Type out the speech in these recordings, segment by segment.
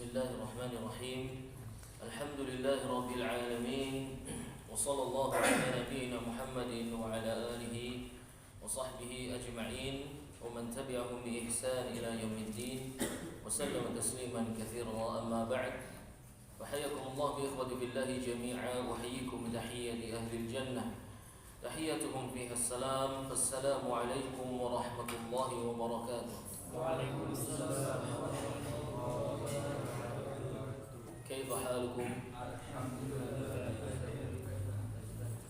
Bismillahirrahmanirrahim. Alhamdulillahirabbil alamin. Wa sallallahu ala nabiyyina Muhammadin wa ala alihi wa sahbihi ajma'in wa man tabi'ahum bi ihsan ila yaumiddin wa sallama tasliman katsiran wa amma ba'd. Fa hayyakumullah bi ikhwati billahi jami'a wa hayyikum tahiyyati ahli jannah. Tahiyyatuhum fiha assalam. Fassalamu alaikum warahmatullahi wabarakatuh. Waalaikumsalam warahmatullahi wabarakatuh. كيف حالكم؟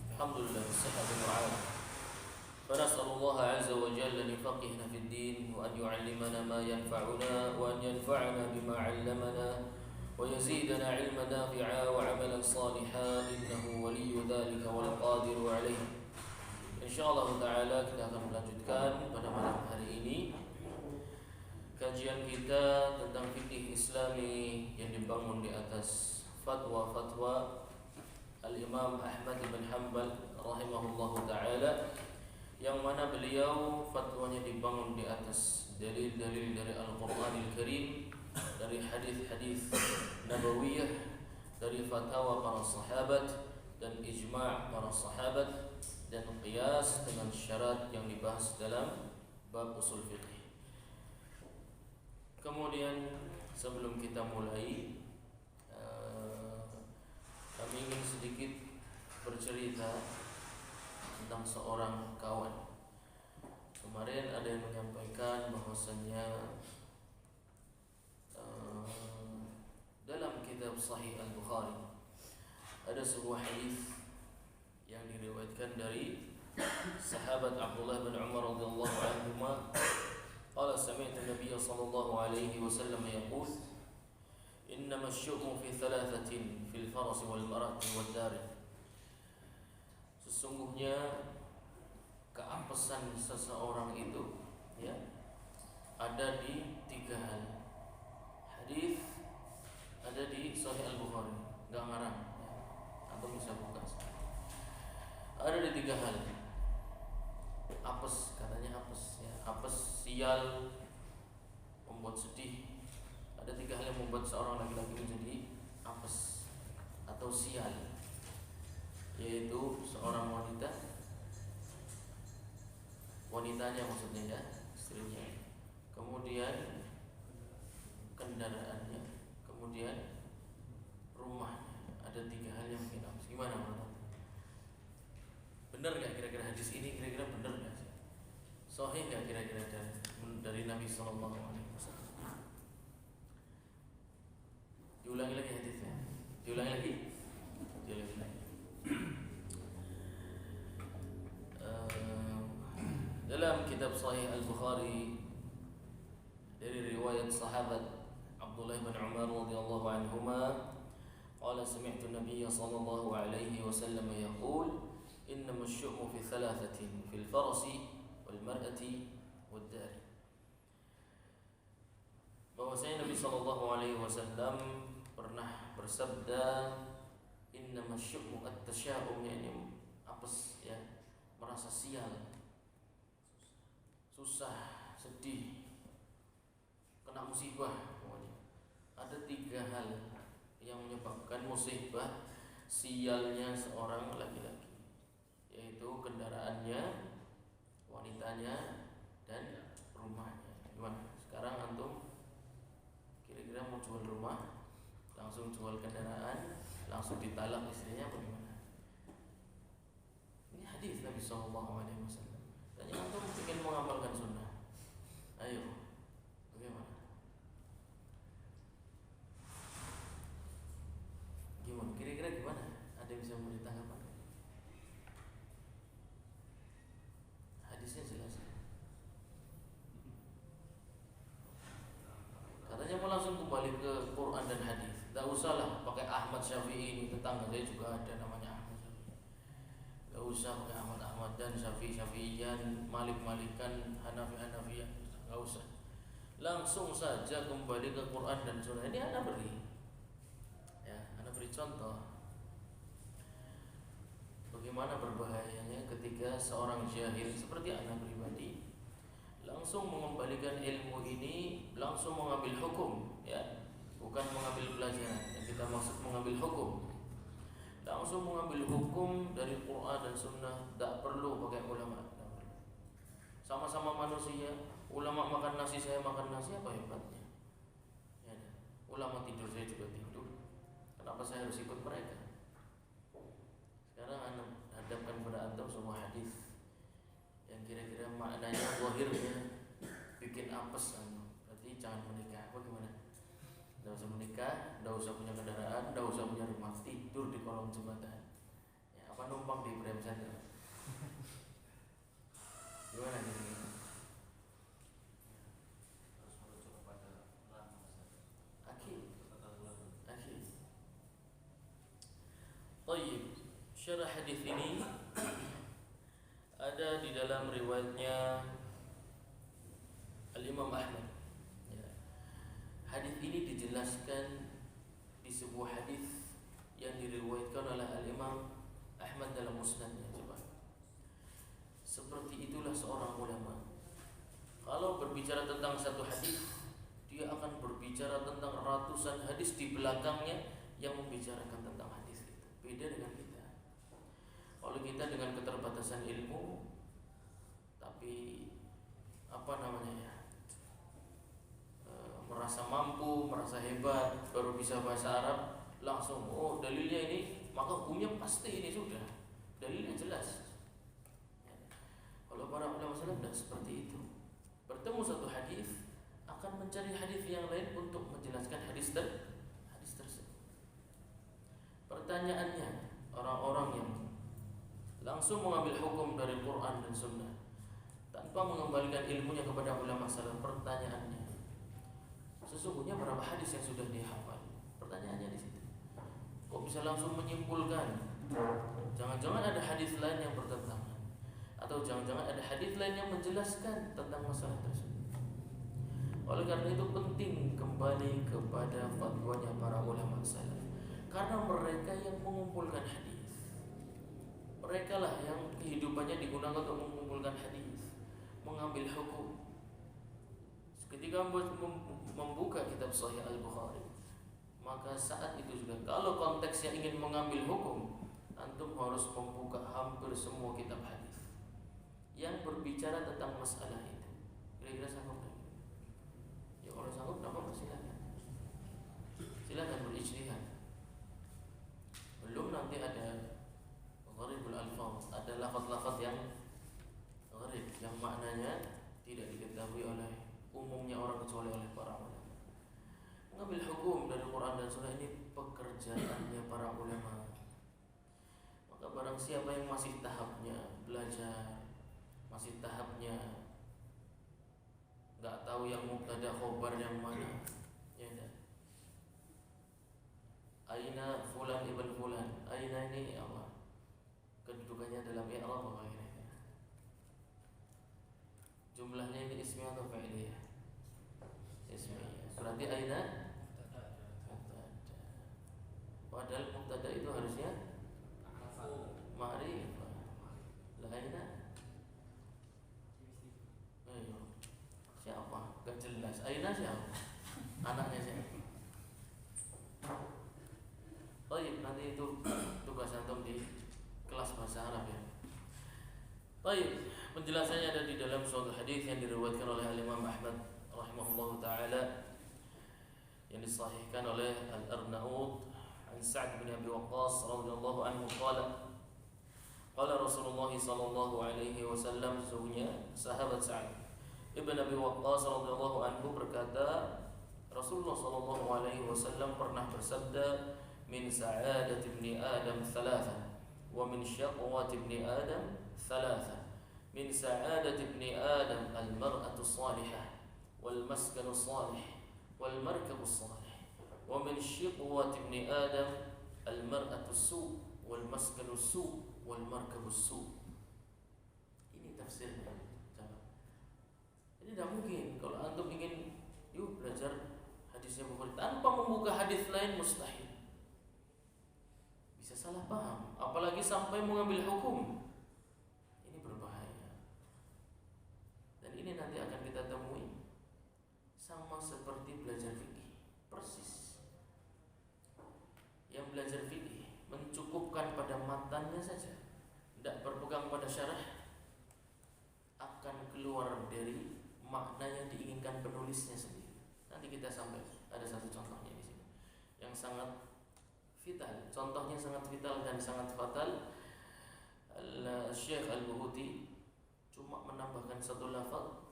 الحمد لله بالصحة والعافية. فنسأل الله عز وجل أن يفقهنا في الدين وأن يعلمنا ما ينفعنا وأن ينفعنا بما علمنا ويزيدنا علما نافعا وعملا صالحا إنه ولي ذلك والقادر عليه. InsyaAllah ta'ala kita akan melanjutkan pada malam hari ini kajian kita tentang fikih Islami yang dibangun di atas fatwa-fatwa Al-Imam Ahmad bin Hanbal rahimahullahu ta'ala, yang mana beliau fatwanya dibangun di atas dalil-dalil dari Al-Quranil Karim, dari hadis-hadis nabawiyah, dari fatwa para sahabat dan ijma' para sahabat, dan qiyas dengan syarat yang dibahas dalam bab usul fiqh. Kemudian sebelum kita mulai, kami ingin sedikit bercerita tentang seorang kawan. Kemarin ada yang menyampaikan bahwasannya dalam kitab Sahih Al-Bukhari ada sebuah hadis yang diriwayatkan dari sahabat Abdullah bin Umar radhiyallahu anhuma. Qala sami'tu an-nabiy sallallahu alaihi wasallam yaqul innama asy-syu'mu fi thalathatin fil faras wal mar'ati wad dar. Sesungguhnya keapesan seseorang itu ada di tiga hal. Hadis ada di Sahih Al-Bukhari, enggak ngarang atau bisa buka. Ada di tiga hal. Apes, katanya apes ya. Apes, sial, membuat sedih. Ada tiga hal yang membuat seorang laki-laki menjadi apes atau sial, yaitu seorang wanitanya maksudnya ya, istrinya, kemudian kendaraannya, kemudian rumahnya. Ada tiga hal yang bikin apes. Gimana menurut? Benar gak kira-kira hadis ini? Kira-kira benar gak sih? Sahih gak kira-kira dari Nabi Sallallahu Alaihi Wasallam? Diulangi lagi hadisnya. Diulangi lagi. Dalam kitab Sahih Al-Bukhari dari riwayat sahabat Abdullah bin Umar radhiyallahu anhuma, qala sami'tu an-nabiy sallallahu alaihi wasallam yaqul innama asy-syu'mu fi thalathatin fil farasi wal mar'ati wad dar. Bahwasanya Nabi sallallahu alaihi wasallam pernah bersabda, innama asy-syu'mu at-tasya'um, yani apes ya, merasa sial, susah, sedih, kena musibah. Ada tiga hal yang menyebabkan musibah sialnya seorang laki-laki, yaitu kendaraannya, wanitanya, dan rumahnya. Gimana? Sekarang antum kira-kira mau jual rumah, langsung jual kendaraan, langsung ditalak istrinya, bagaimana? Ini hadis Nabi Sallallahu Alaihi Wasallam. Tanya antum ingin mengamalkan sunnah, ayo, bagaimana? Gimana? Kira-kira gimana? Ada yang bisa memberi tanggapan? Hadisnya jelas. Katanya mau langsung kembali ke Quran dan hadis. Tidak usahlah pakai Ahmad Syafi'i, ini tetangga saya juga ada namanya Ahmad Syafi'i. Tidak usah pakai Ahmad dan Syafi'iyan, Malikan, Hanafiyan. Tidak usah. Langsung saja kembali ke Quran dan Sunnah. Ini Anda beri contoh bagaimana berbahayanya ketika seorang jahil seperti anak pribadi langsung mengembalikan ilmu ini, langsung mengambil hukum, ya, bukan mengambil pelajaran. Yang kita maksud mengambil hukum, langsung mengambil hukum dari Quran dan Sunnah, tak perlu pakai ulama. Sama-sama manusia, ulama makan nasi, saya makan nasi, apa hebatnya? Ya, ulama tidur, saya juga tidur. Kenapa saya harus ikut mereka? Sekarang anda hadapkan pada antum semua hadis yang kira-kira maknanya, zahirnya bikin apes anu. Berarti jangan menikah. Bagaimana? Tidak usah menikah, tidak usah punya kendaraan, tidak usah punya rumah, tidur di kolong jembatan. Ya, apa numpang di Prem Center? Gimana ini? Harus merujuk kepada ulama. Akhir. Tayyib. Syarah hadis ini ada di dalam riwayatnya Al-Imam Ahmad. Ya. Hadis ini dijelaskan di sebuah hadis yang diriwayatkan oleh Al-Imam Ahmad dalam musnadnya. Coba. Seperti itulah seorang ulama. Kalau berbicara tentang satu hadis, dia akan berbicara tentang ratusan hadis di belakangnya yang membicarakan tentang hadis itu. Beda dengan kita. Kalau kita dengan keterbatasan ilmu, tapi merasa mampu, merasa hebat, baru bisa bahasa Arab, langsung dalilnya ini, maka hukumnya pasti ini sudah. Dalilnya jelas. Kalau para ulama salaf tidak seperti itu. Bertemu satu hadis akan mencari hadis yang lain untuk menjelaskan hadis tersebut. Pertanyaannya, orang-orang yang langsung mengambil hukum dari Quran dan Sunnah tanpa mengembalikan ilmunya kepada ulama salaf, pertanyaannya, sesungguhnya berapa hadis yang sudah dihafal? Pertanyaannya di situ. Kok bisa langsung menyimpulkan? Jangan-jangan ada hadis lain yang bertentangan, atau jangan-jangan ada hadis lain yang menjelaskan tentang masalah tersebut. Oleh karena itu penting kembali kepada fatwanya para ulama salaf, karena mereka yang mengumpulkan hadis. Mereka lah yang kehidupannya digunakan untuk mengumpulkan hadis, mengambil hukum. Ketika membuka kitab Sahih Al-Bukhari, maka saat itu juga kalau konteksnya ingin mengambil hukum, antum harus membuka hampir semua kitab hadis yang berbicara tentang masalah itu. Kira-kira sanggup tak? Ya kalau sanggup, tidak apa-apa, silakan berijtihad. Belum nanti ada gharibul alfaz, ada lafaz-lafaz yang gharib, yang maknanya tidak diketahui oleh umumnya orang kecuali oleh para ulama. Mengambil hukum dari Quran dan Sunnah ini pekerjaannya para ulama. Maka barang siapa yang masih tahapnya belajar, masih tahapnya nggak tahu yang mubtada khobar yang mana, ya enggak. Aina fulan ibn fulan, aina ini apa? Kedudukannya dalam i'rab apa ini? Jumlahnya ini ismiyah atau fi'liyah? Ismiyah. Berarti aina mubtada. Padahal mubtada itu harusnya ma'rifah. Lah aina? Ayo. Siapa? Gak jelas. Aina siapa? Anaknya siapa? Baik, nanti itu tugas antum di kelas bahasa Arab ya. Baik, penjelasannya ada di dalam suatu hadis yang diriwayatkan oleh Imam Ahmad rahimahullah taala, yang disahihkan oleh Al-Arnaud an Sa'd bin Abi Waqqas radhiyallahu anhu qala Rasulullah sallallahu alaihi wasallam, sesungguhnya sahabat Sa'd ibn Abi Waqqas radhiyallahu anhu berkata, Rasulullah sallallahu alaihi wasallam pernah bersabda, min sa'adati ibni Adam thalatha wa min syaqwati ibni Adam thalatha. Min sa'adati ibni Adam al-mar'atu salihah wal maskanu salih wal markabu salih, wa min syiqwati ibni Adam al-mar'atu su' wal maskanu su' wal markabu su'. Ini tafsirnya. Ini tidak mungkin kalau antum ingin belajar hadisnya Bukhari tanpa membuka hadis lain, mustahil. Bisa salah paham, apalagi sampai mengambil hukum. Ini berbahaya. Dan ini nanti akan kita temui sama seperti belajar fikih, persis. menulisnya sendiri. Nanti kita sampai ada satu contohnya di sini yang sangat vital. Contohnya sangat vital dan sangat fatal. Syekh Al-Buhuti cuma menambahkan satu lafaz,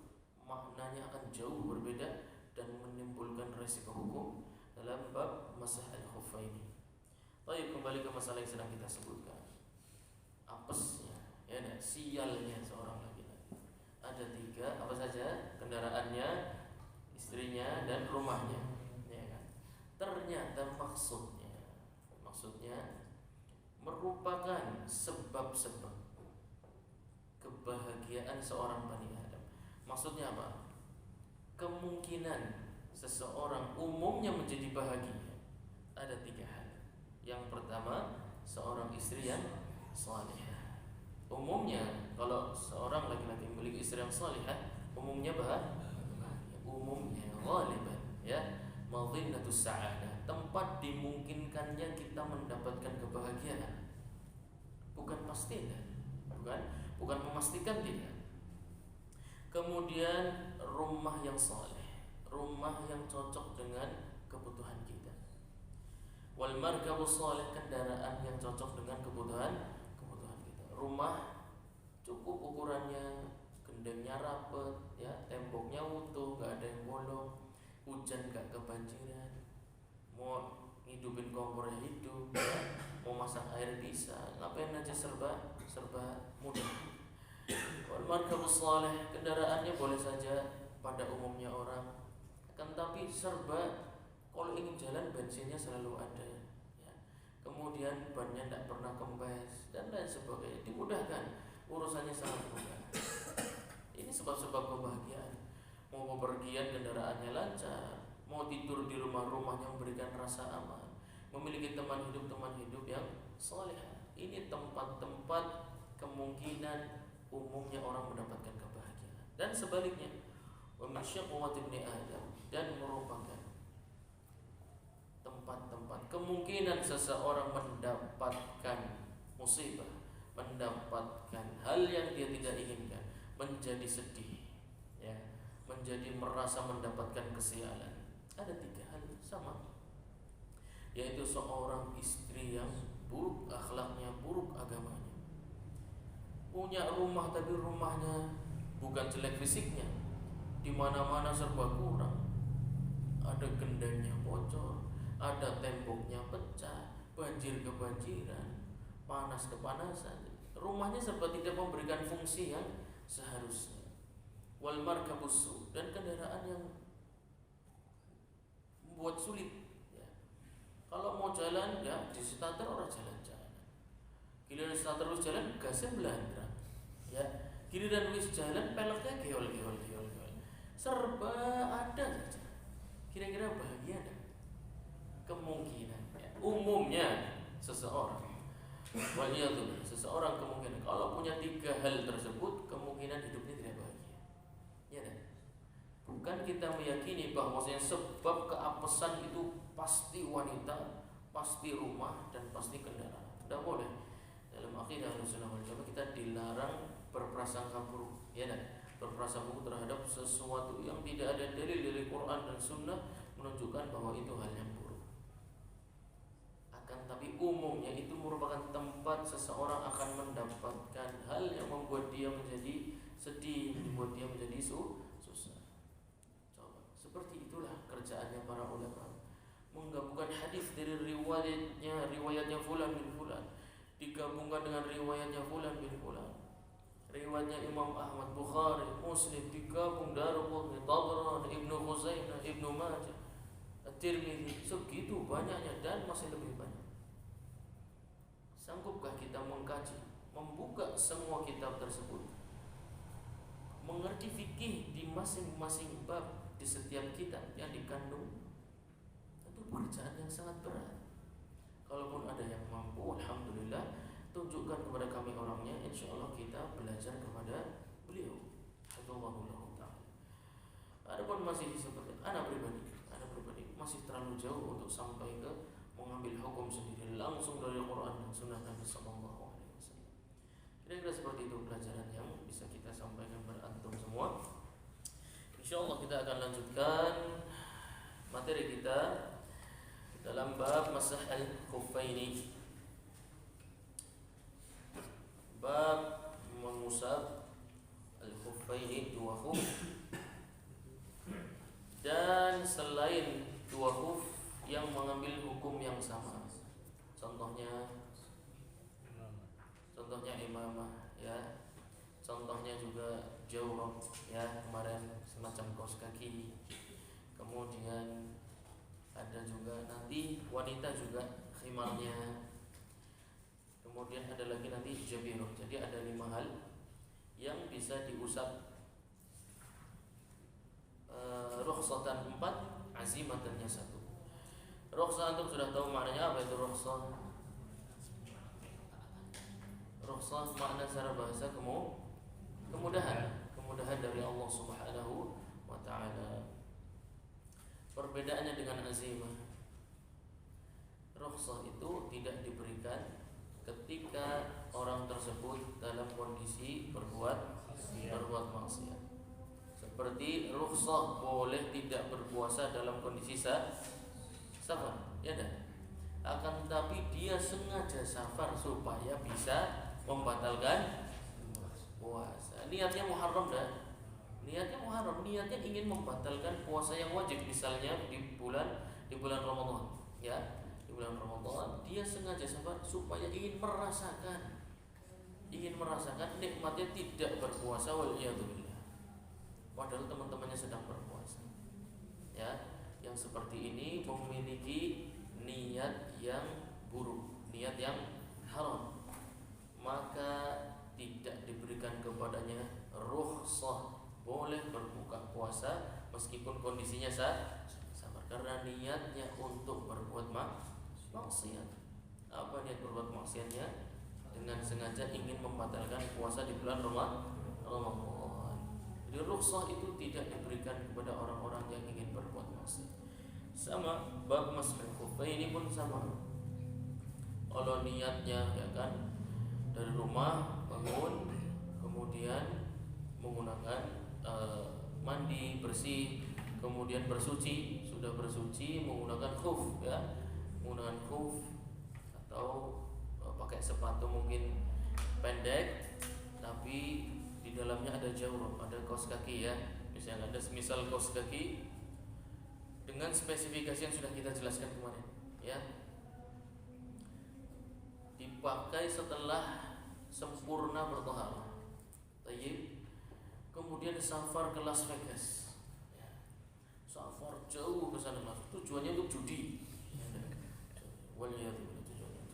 maknanya akan jauh berbeda dan menimbulkan resiko hukum dalam bab masah al-khuffaini. Baik, kembali ke masalah yang sedang kita sebutkan. Apesnya, ya, sialnya seorang laki-laki. Ada 3, apa saja? Kendaraannya, istrinya, dan rumahnya. Ya kan? Ternyata maksudnya merupakan sebab-sebab kebahagiaan seorang Bani Adam. Maksudnya apa? Kemungkinan seseorang umumnya menjadi bahagia ada 3 hal. Yang pertama, seorang istri yang salihah. Umumnya kalau seorang laki-laki memiliki istri yang salihah, umumnya bahagia. Umumnya ghaliban, ya, madhinnatus sa'adah, tempat dimungkinkannya kita mendapatkan kebahagiaan. Bukan pasti, bukan memastikan tidak. Kemudian rumah yang saleh, rumah yang cocok dengan kebutuhan kita. Wal markabus saleh, kendaraan yang cocok dengan kebutuhan kita. Rumah cukup ukurannya, gendengnya rapet, ya, temboknya utuh, gak ada yang bolong, hujan gak kebanjiran, mau hidupin kompornya hidup, ya, mau masak air bisa, ngapain aja serba mudah. Wal markabus saleh, kendaraannya boleh saja pada umumnya orang, akan tapi serba, kalau ingin jalan bensinnya selalu ada, ya. Kemudian bannya tidak pernah kempes dan lain sebagainya, dimudahkan, urusannya sangat mudah. Ini sebab-sebab kebahagiaan. Mau bepergian kendaraannya lancar, mau tidur di rumah-rumahnya memberikan rasa aman, memiliki teman hidup yang saleh. Ini tempat-tempat kemungkinan umumnya orang mendapatkan kebahagiaan. Dan sebaliknya, wa masyaqqat ibni Adam, dan merupakan tempat-tempat kemungkinan seseorang mendapatkan musibah, mendapatkan hal yang dia tidak inginkan, menjadi sedih, ya, menjadi merasa mendapatkan kesialan. Ada 3 hal sama, yaitu seorang istri yang buruk akhlaknya, buruk agamanya. Punya rumah tapi rumahnya bukan jelek fisiknya, di mana-mana serba kurang. Ada gendengnya bocor, ada temboknya pecah, banjir kebanjiran, panas kepanasan. Rumahnya serba tidak memberikan fungsi yang seharusnya. Wal markabus, dan kendaraan yang membuat sulit, ya. Kalau mau jalan, ya, di starter orang jalan-jalan. Giliran starter wis jalan, gasnya belandra, ya. Giliran wis jalan, peleknya geol. Serba ada saja. Kira-kira bahagia enggak? Kemungkinan, ya. Umumnya seseorang, seseorang kemungkinan kalau punya 3 hal tersebut, kemungkinan hidupnya tidak bahagia. Ya kan? Bukan kita meyakini bahwasanya sebab keapesan itu pasti wanita, pasti rumah, dan pasti kendaraan. Tidak boleh. Dalam akidah Ahlussunnah wal Jamaah kita dilarang berprasangka buruk, ya kan? Berprasangka buruk terhadap sesuatu yang tidak ada dalil dari Quran dan Sunnah menunjukkan bahwa itu hal yang buruk. Akan tapi umumnya itu merupakan tempat seseorang akan mendapatkan hal yang membuat dia menjadi sedih, membuat dia menjadi susah. Coba, seperti itulah kerjaannya para ulama, menggabungkan hadis dari riwayatnya fulan bin fulan, digabungkan dengan riwayatnya fulan bin fulan. Riwayatnya Imam Ahmad, Bukhari, Muslim, digabung, Daruqutni, Tabrani, Ibnu Khuzaimah, Ibnu Majah, At-Tirmidzi, segitu banyaknya dan masih lebih banyak. Sanggupkah kita mengkaji, membuka semua kitab tersebut, mengerti fikih di masing-masing bab di setiap kitab yang dikandung? Itu pekerjaan yang sangat berat. Kalaupun ada yang mampu, alhamdulillah, tunjukkan kepada kami orangnya, insya Allah kita belajar kepada beliau. Hafizahullah ta'ala. Adapun masih seperti anak pribadi masih terlalu jauh untuk sampai ke mengambil hukum sendiri langsung dari Quran dan Sunnah Nabi Sallallahu Alaihi Wasallam. Kira-kira seperti itu pelajaran yang bisa kita sampaikan kepada antum semua. Insyaallah kita akan lanjutkan materi kita dalam bab masah al-khuffaini. Bab mengusap al-khuffaini, dua khuf, dan selain dua khuf yang mengambil hukum yang sama. Contohnya imamah ya. Contohnya juga jawrab ya, kemarin semacam kaos kaki. Kemudian ada juga nanti wanita juga khimarnya. Kemudian ada lagi nanti jabirah. Jadi ada 5 hal yang bisa diusap. Rukhsatan 4, azimatannya 1. Rukhsah antum sudah tahu maknanya apa itu rukhsah? Rukhsah makna secara bahasa kemudahan dari Allah Subhanahu wa taala. Perbedaannya dengan azimah. Rukhsah itu tidak diberikan ketika orang tersebut dalam kondisi berbuat maksiat. Seperti rukhsah boleh tidak berpuasa dalam kondisi safar, ya dah. Akan tetapi dia sengaja safar supaya bisa membatalkan puasa. Niatnya muharram dah. Niatnya ingin membatalkan puasa yang wajib, misalnya di bulan Ramadan, ya. Di bulan Ramadan dia sengaja safar supaya ingin merasakan nikmatnya tidak berpuasa, waliyadzubillah. Padahal teman-temannya sedang berpuasa. Ya, yang seperti ini memiliki niat yang buruk, niat yang haram, maka tidak diberikan kepadanya rukhsah boleh berbuka puasa meskipun kondisinya safar, karena niatnya untuk berbuat maksiat. Apa niat berbuat maksiatnya? Dengan sengaja ingin membatalkan puasa di bulan Ramadan. Jadi rukhsah itu tidak diberikan kepada orang-orang yang ingin berbuat maksiat. Sama bab masah khuffain ini pun sama. Kalau niatnya ya kan dari rumah bangun, kemudian menggunakan mandi bersih, kemudian bersuci, sudah bersuci menggunakan khuf ya, menggunakan khuf atau pakai sepatu mungkin pendek tapi di dalamnya ada jawrab, ada kaos kaki ya. Misalnya ada semisal kaos kaki dengan spesifikasi yang sudah kita jelaskan kemarin ya, dipakai setelah sempurna bertaharah. Tayyib. Kemudian safar ke Las Vegas. Ya. Safar jauh ke sana, tujuannya untuk judi. Waliyadzubillah, tujuannya.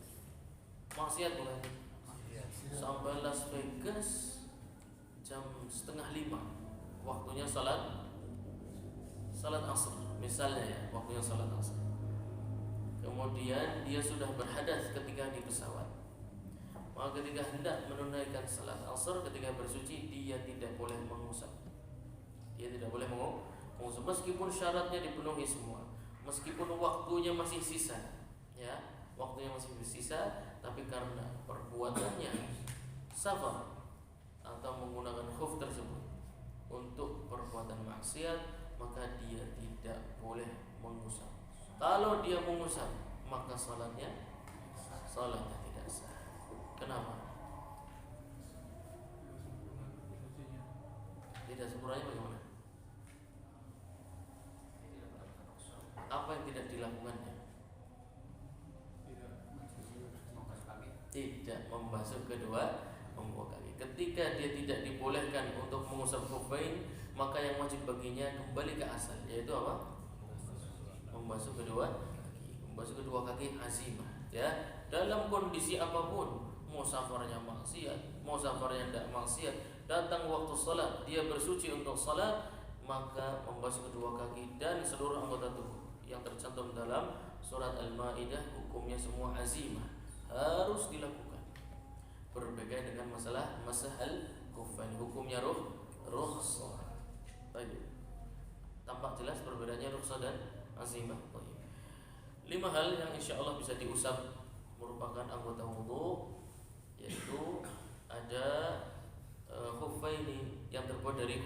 Maksiat bukan? Sampai Las Vegas jam 4:30. Waktunya salat asar. Misalnya ya, waktunya salat asar. Kemudian dia sudah berhadas ketika di pesawat. Maka ketika hendak menunaikan salat asar, ketika bersuci, dia tidak boleh mengusap. Meskipun syaratnya dipenuhi semua, meskipun waktunya masih sisa, ya, tapi karena perbuatannya safar atau menggunakan khuf tersebut untuk perbuatan maksiat, maka dia tidak boleh mengusap. Kalau dia mengusap, maka salatnya tidak sah. Kenapa? Tidak sempurnanya bagaimana? Apa yang tidak dilakukannya? Tidak membasuh kedua kaki. Ketika dia tidak dibolehkan untuk mengusap khuffain, maka yang wajib baginya kembali ke asal, yaitu apa? Membasuh kedua kaki azimah ya, dalam kondisi apapun. Mau safarnya maksiat, mau safarnya tidak maksiat, datang waktu salat dia bersuci untuk salat, maka membasuh kedua kaki dan seluruh anggota tubuh yang tercantum dalam surat Al-Maidah, hukumnya semua azimah, harus dilakukan. Berbeda dengan masalah masah al-khuffain, hukumnya rukhsah. Baik. Tampak jelas perbedaannya rukhsah dan azimah. Baik. 5 hal yang insyaallah bisa diusap merupakan anggota wudu, yaitu ada khuffaini yang terbuat dari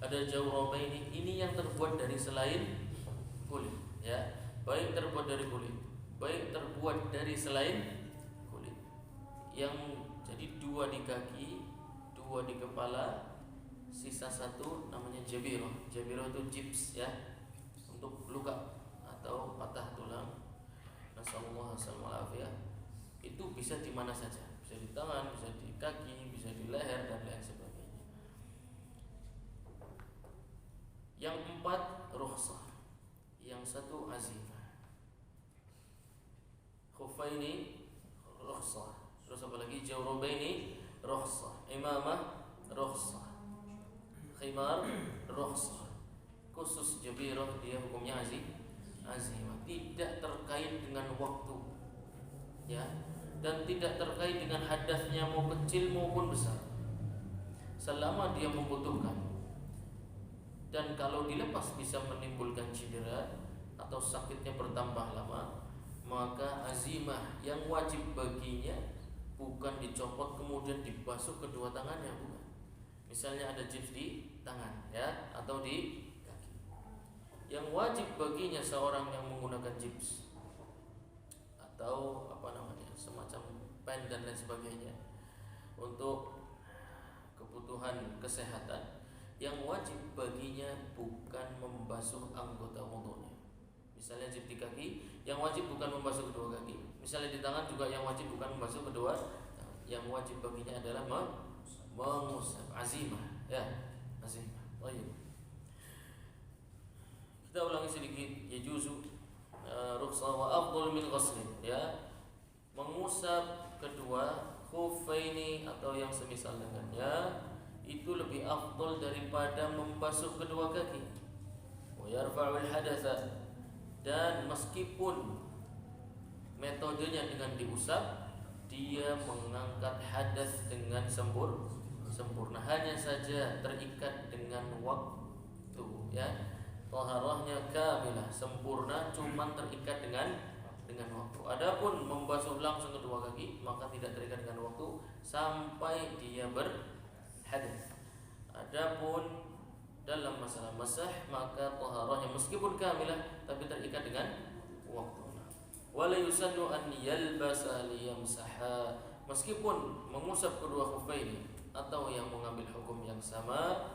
ada jawrabaini, ini yang terbuat dari selain kulit, ya. Baik terbuat dari kulit, baik terbuat dari selain kulit. Yang jadi 2 di kaki, 2 di kepala, sisa 1 namanya jabirah. Jabirah itu gips, ya, untuk luka atau patah tulang. Nasallallahu alaihi wasallam. Itu bisa di mana saja, bisa di tangan, bisa di kaki, bisa di leher dan lain sebagainya. Yang 4 rukhsah, yang 1 azimah. Khuffaini rukhsah, terus apa lagi? Jawrabaini rukhsah, imamah rukhsah, khimar rukhsah. Khusus jabirah dia hukumnya azimah, tidak terkait dengan waktu, ya, dan tidak terkait dengan hadasnya mau kecil maupun besar, selama dia membutuhkan. Dan kalau dilepas bisa menimbulkan cedera atau sakitnya bertambah lama, maka azimah yang wajib baginya bukan dicopot kemudian dibasuh kedua tangannya, bukan. Misalnya ada gips di tangan, ya, atau di kaki. Yang wajib baginya seorang yang menggunakan gips atau semacam pen dan lain sebagainya untuk kebutuhan kesehatan, yang wajib baginya bukan membasuh anggota wudunya. Misalnya gips di kaki, yang wajib bukan membasuh kedua kaki. Misalnya di tangan juga yang wajib bukan membasuh kedua. Yang wajib baginya adalah mengusap, azimah, ya, azimah. Baik. Kita ulangi sedikit. Yajuzu rukhsah wa afdal min ghuslin, ya. Mengusap kedua khuffaini atau yang semisal dengannya itu lebih afdal daripada membasuh kedua kaki. Wa yarfa'ul hadatsa, dan meskipun metodenya dengan diusap, dia mengangkat hadas dengan sempurna, hanya saja terikat dengan waktu, ya. Taharahnya kamilah, sempurna, cuman terikat dengan waktu. Adapun membasuh langsung kedua kaki, maka tidak terikat dengan waktu sampai dia berhadas. Adapun dalam masalah masah, maka taharahnya meskipun kamilah tapi terikat dengan waktu. Wala yusannu an yalbasa liyamsaha, meskipun mengusap kedua khuffaini atau yang mengambil hukum yang sama,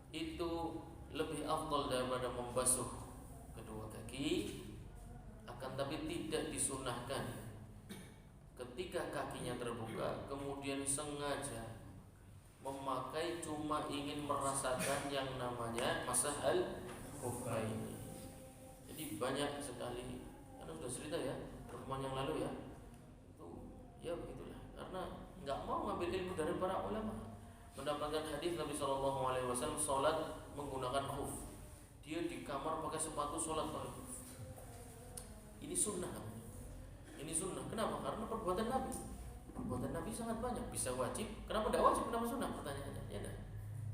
itu lebih afdal daripada membasuh kedua kaki. Akan tapi tidak disunahkan ketika kakinya terbuka kemudian sengaja memakai cuma ingin merasakan yang namanya masah al-khuffaini. Jadi banyak sekali, karena sudah cerita ya pertemuan yang lalu, ya, itu ya begitulah, karena nggak mau ngambil ilmu dari para ulama. Mendapatkan hadis Nabi SAW sholat menggunakan khuf, dia di kamar pakai sepatu sholat pakai khuf. Ini sunnah. Ini sunnah. Kenapa? Karena perbuatan Nabi. Perbuatan Nabi sangat banyak. Bisa wajib. Kenapa tidak wajib? Kenapa sunnah? Pertanyaannya. Ya dah.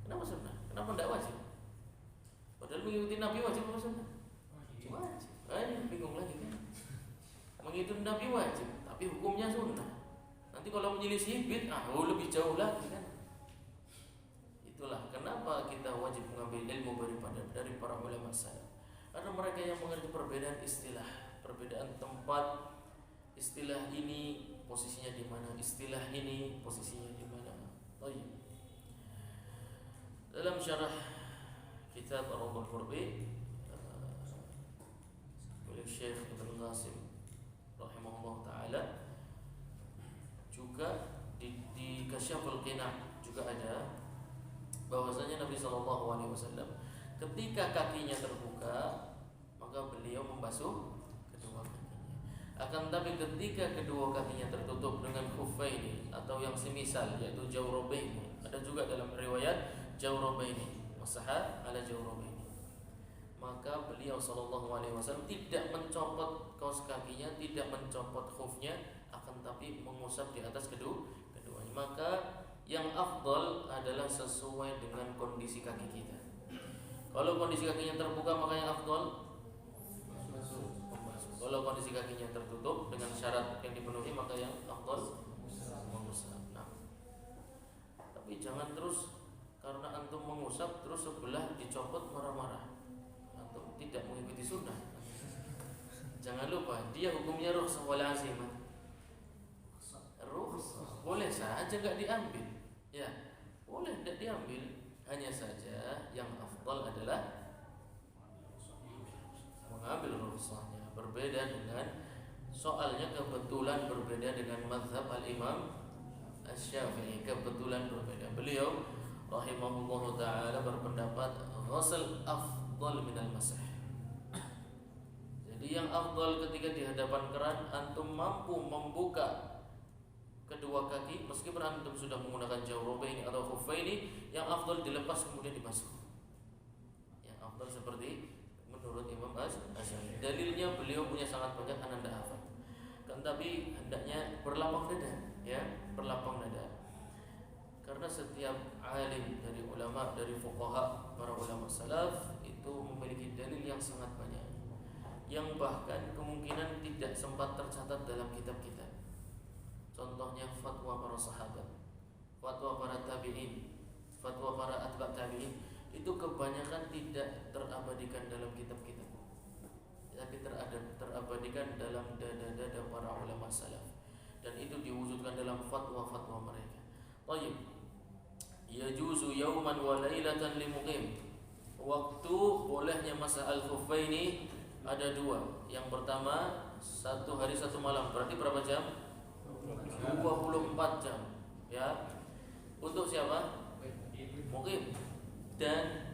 Kenapa sunnah? Kenapa tidak wajib? Padahal mengikuti Nabi wajib apa sunnah? Wajib. Ini bingung lagi kan? Mengikuti Nabi wajib, tapi hukumnya sunnah. Nanti kalau menyelisih bid'ah, lebih jauh lagi kan? Itulah kenapa kita wajib mengambil ilmu dari para ulama salaf. Karena mereka yang mengerti perbedaan istilah, perbedaan tempat, istilah ini posisinya di mana, istilah ini posisinya di mana. Baik. Dalam syarah kitab Ar-Rawdul Qurbi oleh Syekh Ibn Qasim rahimahullah taala, juga di Kasyaful Qina' juga ada bahwasanya Nabi SAW ketika kakinya terbuka maka beliau membasuh kedua kakinya. Akan tapi ketika kedua kakinya tertutup dengan khuffaini atau yang semisal yaitu jawrabaini, ada juga dalam riwayat jawrabaini, masaha ala jawrabaini, maka beliau SAW tidak mencopot kaos kakinya, tidak mencopot khufnya, akan tapi mengusap di atas keduanya. Maka yang afdal adalah sesuai dengan kondisi kaki kita. Kalau kondisi kakinya terbuka maka yang afdal membasuh. Kalau kondisi kakinya tertutup dengan syarat yang dipenuhi maka yang afdal mengusap. Nah, tapi jangan terus karena antum mengusap terus sebelah dicopot marah-marah, antum tidak mengikuti sunnah. Jangan lupa dia hukumnya rukhsah wala azimah. Rukhsah boleh saja nggak diambil, ya boleh tidak diambil, hanya saja yang afdal adalah mengambil rukhsahnya. Berbeda dengan soalnya kebetulan berbeda dengan mazhab al-Imam Asy-Syafi'i, kebetulan berbeda. Beliau rahimahullahu taala berpendapat ghusl afdal minal masah. Jadi yang afdal ketika di hadapan keran antum mampu membuka kedua kaki meskipun antum sudah menggunakan jawrabaini atau khuffaini, yang afdal dilepas kemudian dibasuh. Yang afdal seperti menurut Imam Asy-Syafi'i. Dalilnya beliau punya sangat banyak, anda hafal. Kan tapi hendaknya berlapang dada, ya, berlapang dada. Karena setiap alim dari ulama, dari fuqaha, para ulama salaf itu memiliki dalil yang sangat banyak, yang bahkan kemungkinan tidak sempat tercatat dalam kitab-kitab. Contohnya fatwa para sahabat, fatwa para tabi'in, fatwa para atba' tabi'in, itu kebanyakan tidak terabadikan dalam kitab-kitab, tapi terabadikan dalam dada-dada para ulama salaf, dan itu diwujudkan dalam fatwa-fatwa mereka. Baik, yajuzu yauman wa lailatan limuqim. Waktu bolehnya masa al-khuffaini ada dua. Yang pertama 1 hari 1 malam, berarti berapa jam? 24 jam, ya. Untuk siapa? Muqim dan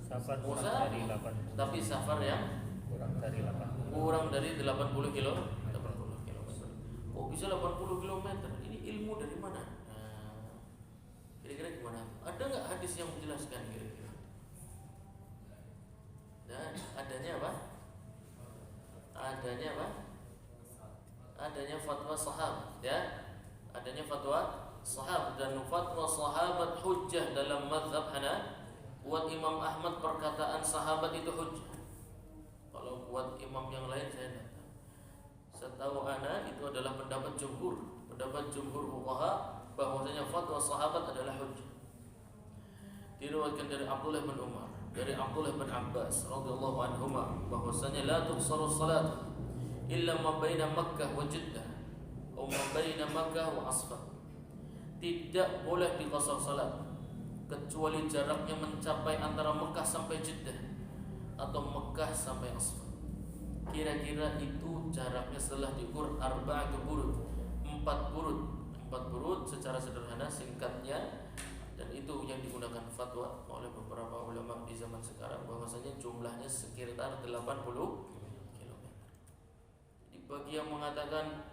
safar musafir, tapi safar yang kurang dari 80 kilo. 80 km. Kok bisa 80 km? Ini ilmu dari mana? Nah, kira-kira gimana? Ada nggak hadis yang menjelaskan kira-kira? Dan adanya apa? Adanya fatwa sahabat, ya. Adanya fatwa sahabat, dan fatwa sahabat hujjah dalam mazhab Hanafi. Buat Imam Ahmad perkataan sahabat itu hujjah. Kalau buat imam yang lain saya tidak tahu. Setahu ana itu adalah pendapat jumhur fuqaha bahwasanya fatwa sahabat adalah hujjah. Diriwayatkan dari Abdullah bin Umar, dari Abdullah bin Abbas radhiyallahu anhuma bahwasanya la tuqsaru salat illa ma baina Makkah wa Jeddah atau ma baina Makkah wa Asfar. Tidak boleh diqasar salat kecuali jaraknya mencapai antara Mekah sampai Jeddah atau Mekah sampai Asfar. Kira-kira itu jaraknya setelah diukur 4 burud secara sederhana singkatnya, dan itu yang digunakan fatwa oleh beberapa ulama di zaman sekarang bahwasanya jumlahnya sekitar 80 km. Jadi bagi yang mengatakan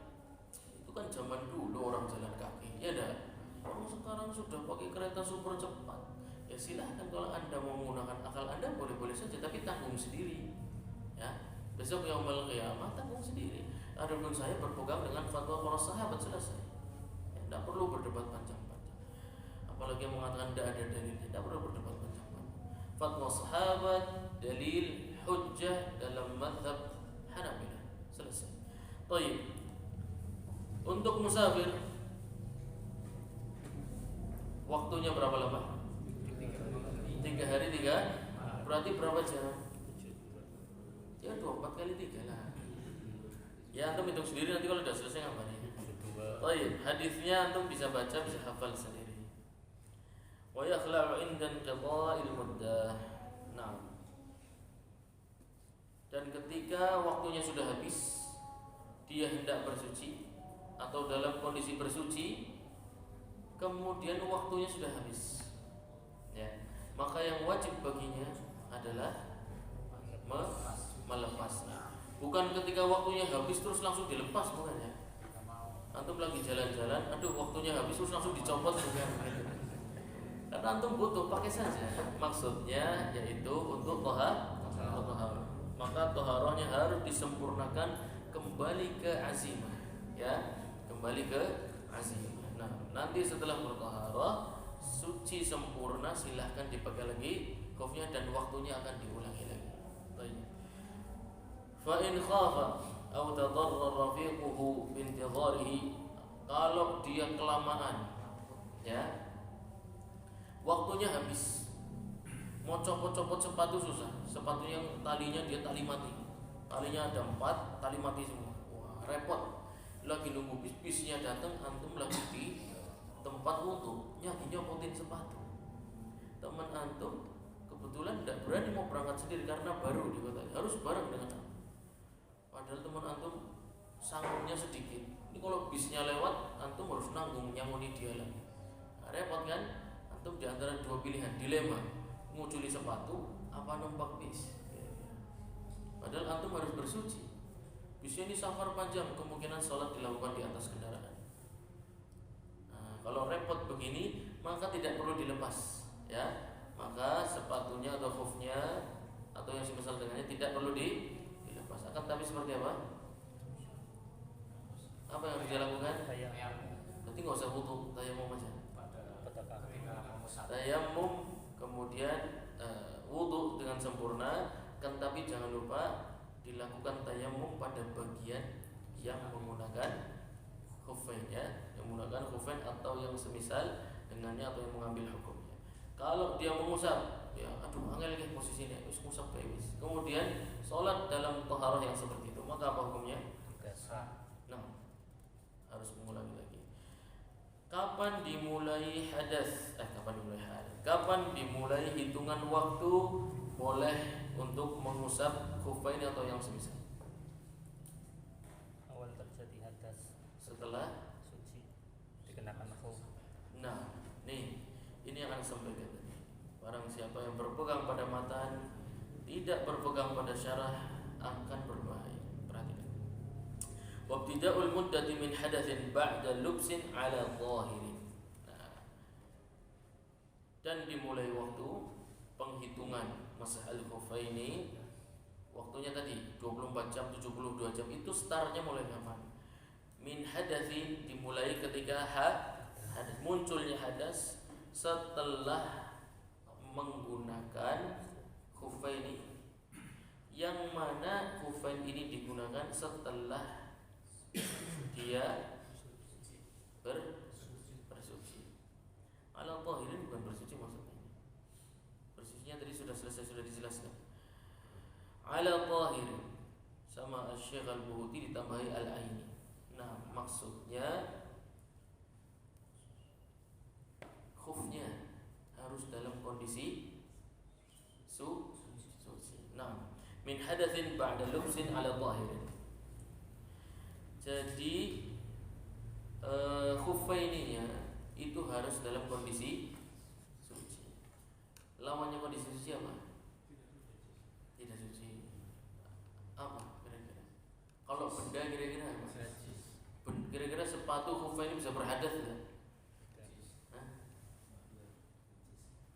itu kan zaman dulu orang jalan kaki, ya dah. Orang sekarang sudah pakai kereta super cepat. Ya silahkan, kalau anda mau menggunakan akal anda boleh-boleh saja, tapi tanggung sendiri, ya. Besok yaumul qiyamah tanggung sendiri. Adapun saya berpegang dengan fatwa para sahabat, selesai. Ya, tidak perlu berdebat panjang-panjang. Apalagi yang mengatakan tidak ada dalilnya, tidak perlu berdebat panjang-panjang. Fatwa sahabat dalil hujjah dalam mazhab Hanabilah, selesai. Baik. Untuk musafir waktunya berapa lama? 3 hari 3, berarti berapa jam? Ya 24 kali 3 lah. Ya antum hitung sendiri nanti kalau sudah selesai ngapain. Oh iya, hadisnya antum bisa baca, bisa hafal sendiri. Wa yakhla'u indan qada'il muddah. Nah. Dan ketika waktunya sudah habis, dia hendak bersuci atau dalam kondisi bersuci, kemudian waktunya sudah habis, ya, maka yang wajib baginya adalah melepasnya. Bukan ketika waktunya habis terus langsung dilepas, bukan ya. Antum lagi jalan-jalan, aduh waktunya habis terus langsung dicopot, bukan. Karena antum butuh, pakai saja. Maksudnya yaitu untuk toharah. Maka toharahnya harus disempurnakan kembali ke azimah, ya, kembali ke azimah. Nah, nanti setelah bertaharah suci sempurna, silahkan dipakai lagi khufnya dan waktunya akan diulangi lagi. Baik. Fa in khafa aw tadarrara rafiquhu bi intidharihi, kalau dia kelamaan, ya, waktunya habis, mau copot-copot sepatu susah, sepatu yang talinya dia tali mati, talinya ada 4, tali mati semua, wah repot. Lagi nunggu bis-bisnya datang, antum lagi di tempat wudu, nyopotin sepatu. Teman antum kebetulan tidak berani mau berangkat sendiri karena baru di kota, harus bareng dengan antum. Padahal teman antum sanggupnya sedikit. Ini kalau bisnya lewat, antum harus nanggung nyangoni dia lagi. Nah, repot kan? Antum di antara dua pilihan, dilema, nguculi sepatu apa numpak bis. Padahal antum harus bersuci. Bisnya ini safar panjang, kemungkinan sholat dilakukan di atas kendaraan. Nah, kalau repot begini, maka tidak perlu dilepas, ya. Maka sepatunya atau khufnya atau yang semisal dengannya tidak perlu dilepas. Akan tapi seperti apa? Apa yang harus dilakukan? Berarti nggak usah wudu, tayamum aja. Tayamum kemudian wudu dengan sempurna, kan tapi jangan lupa dilakukan tayamum pada bagian yang menggunakan khufain, ya, yang menggunakan khufain atau yang semisal dengannya atau yang mengambil hukumnya. Kalau dia mengusap, ya aduh angel nih posisinya, wis ngusap wis. Kemudian sholat dalam taharah yang seperti itu, maka apa hukumnya? Nah, harus mengulangi lagi. Kapan dimulai hadas? Kapan dimulai hitungan waktu boleh untuk mengusap khufain atau yang semisal? Awal terjadi hadas Setelah suci dikenakan khuf. Nah, nih ini yang akan sampaikan tadi. Barang siapa yang berpegang pada matan, tidak berpegang pada syarah, akan berbahaya. Perhatikan. Wabtida'ul muddati min hadatsin ba'da lubsin 'ala zahirin. Nah, dan dimulai waktu penghitungan masah al-khufaini, waktunya tadi 24 jam, 72 jam, itu startnya mulai kapan? Min hadatsin, dimulai ketika hadas, munculnya hadas setelah menggunakan khufaini, yang mana khufain ini digunakan setelah dia bersuci. Ala tahirin bukan bersuci maksudnya. Bersucinya tadi sudah selesai, sudah dijelaskan. Ala tahirin sama Syekh Al-Buhuti ditambahi al-aini. Nah, maksudnya khufnya harus dalam kondisi suci. Nah, min hadatsin ba'da lubsin ala tahirin. Jadi khufaininya itu harus dalam kondisi suci. Lawannya kondisi suci apa? Tidak suci. Apa kira-kira? Kalau benda kira-kira apa? Kira-kira sepatu khufaini bisa berhadas tidak?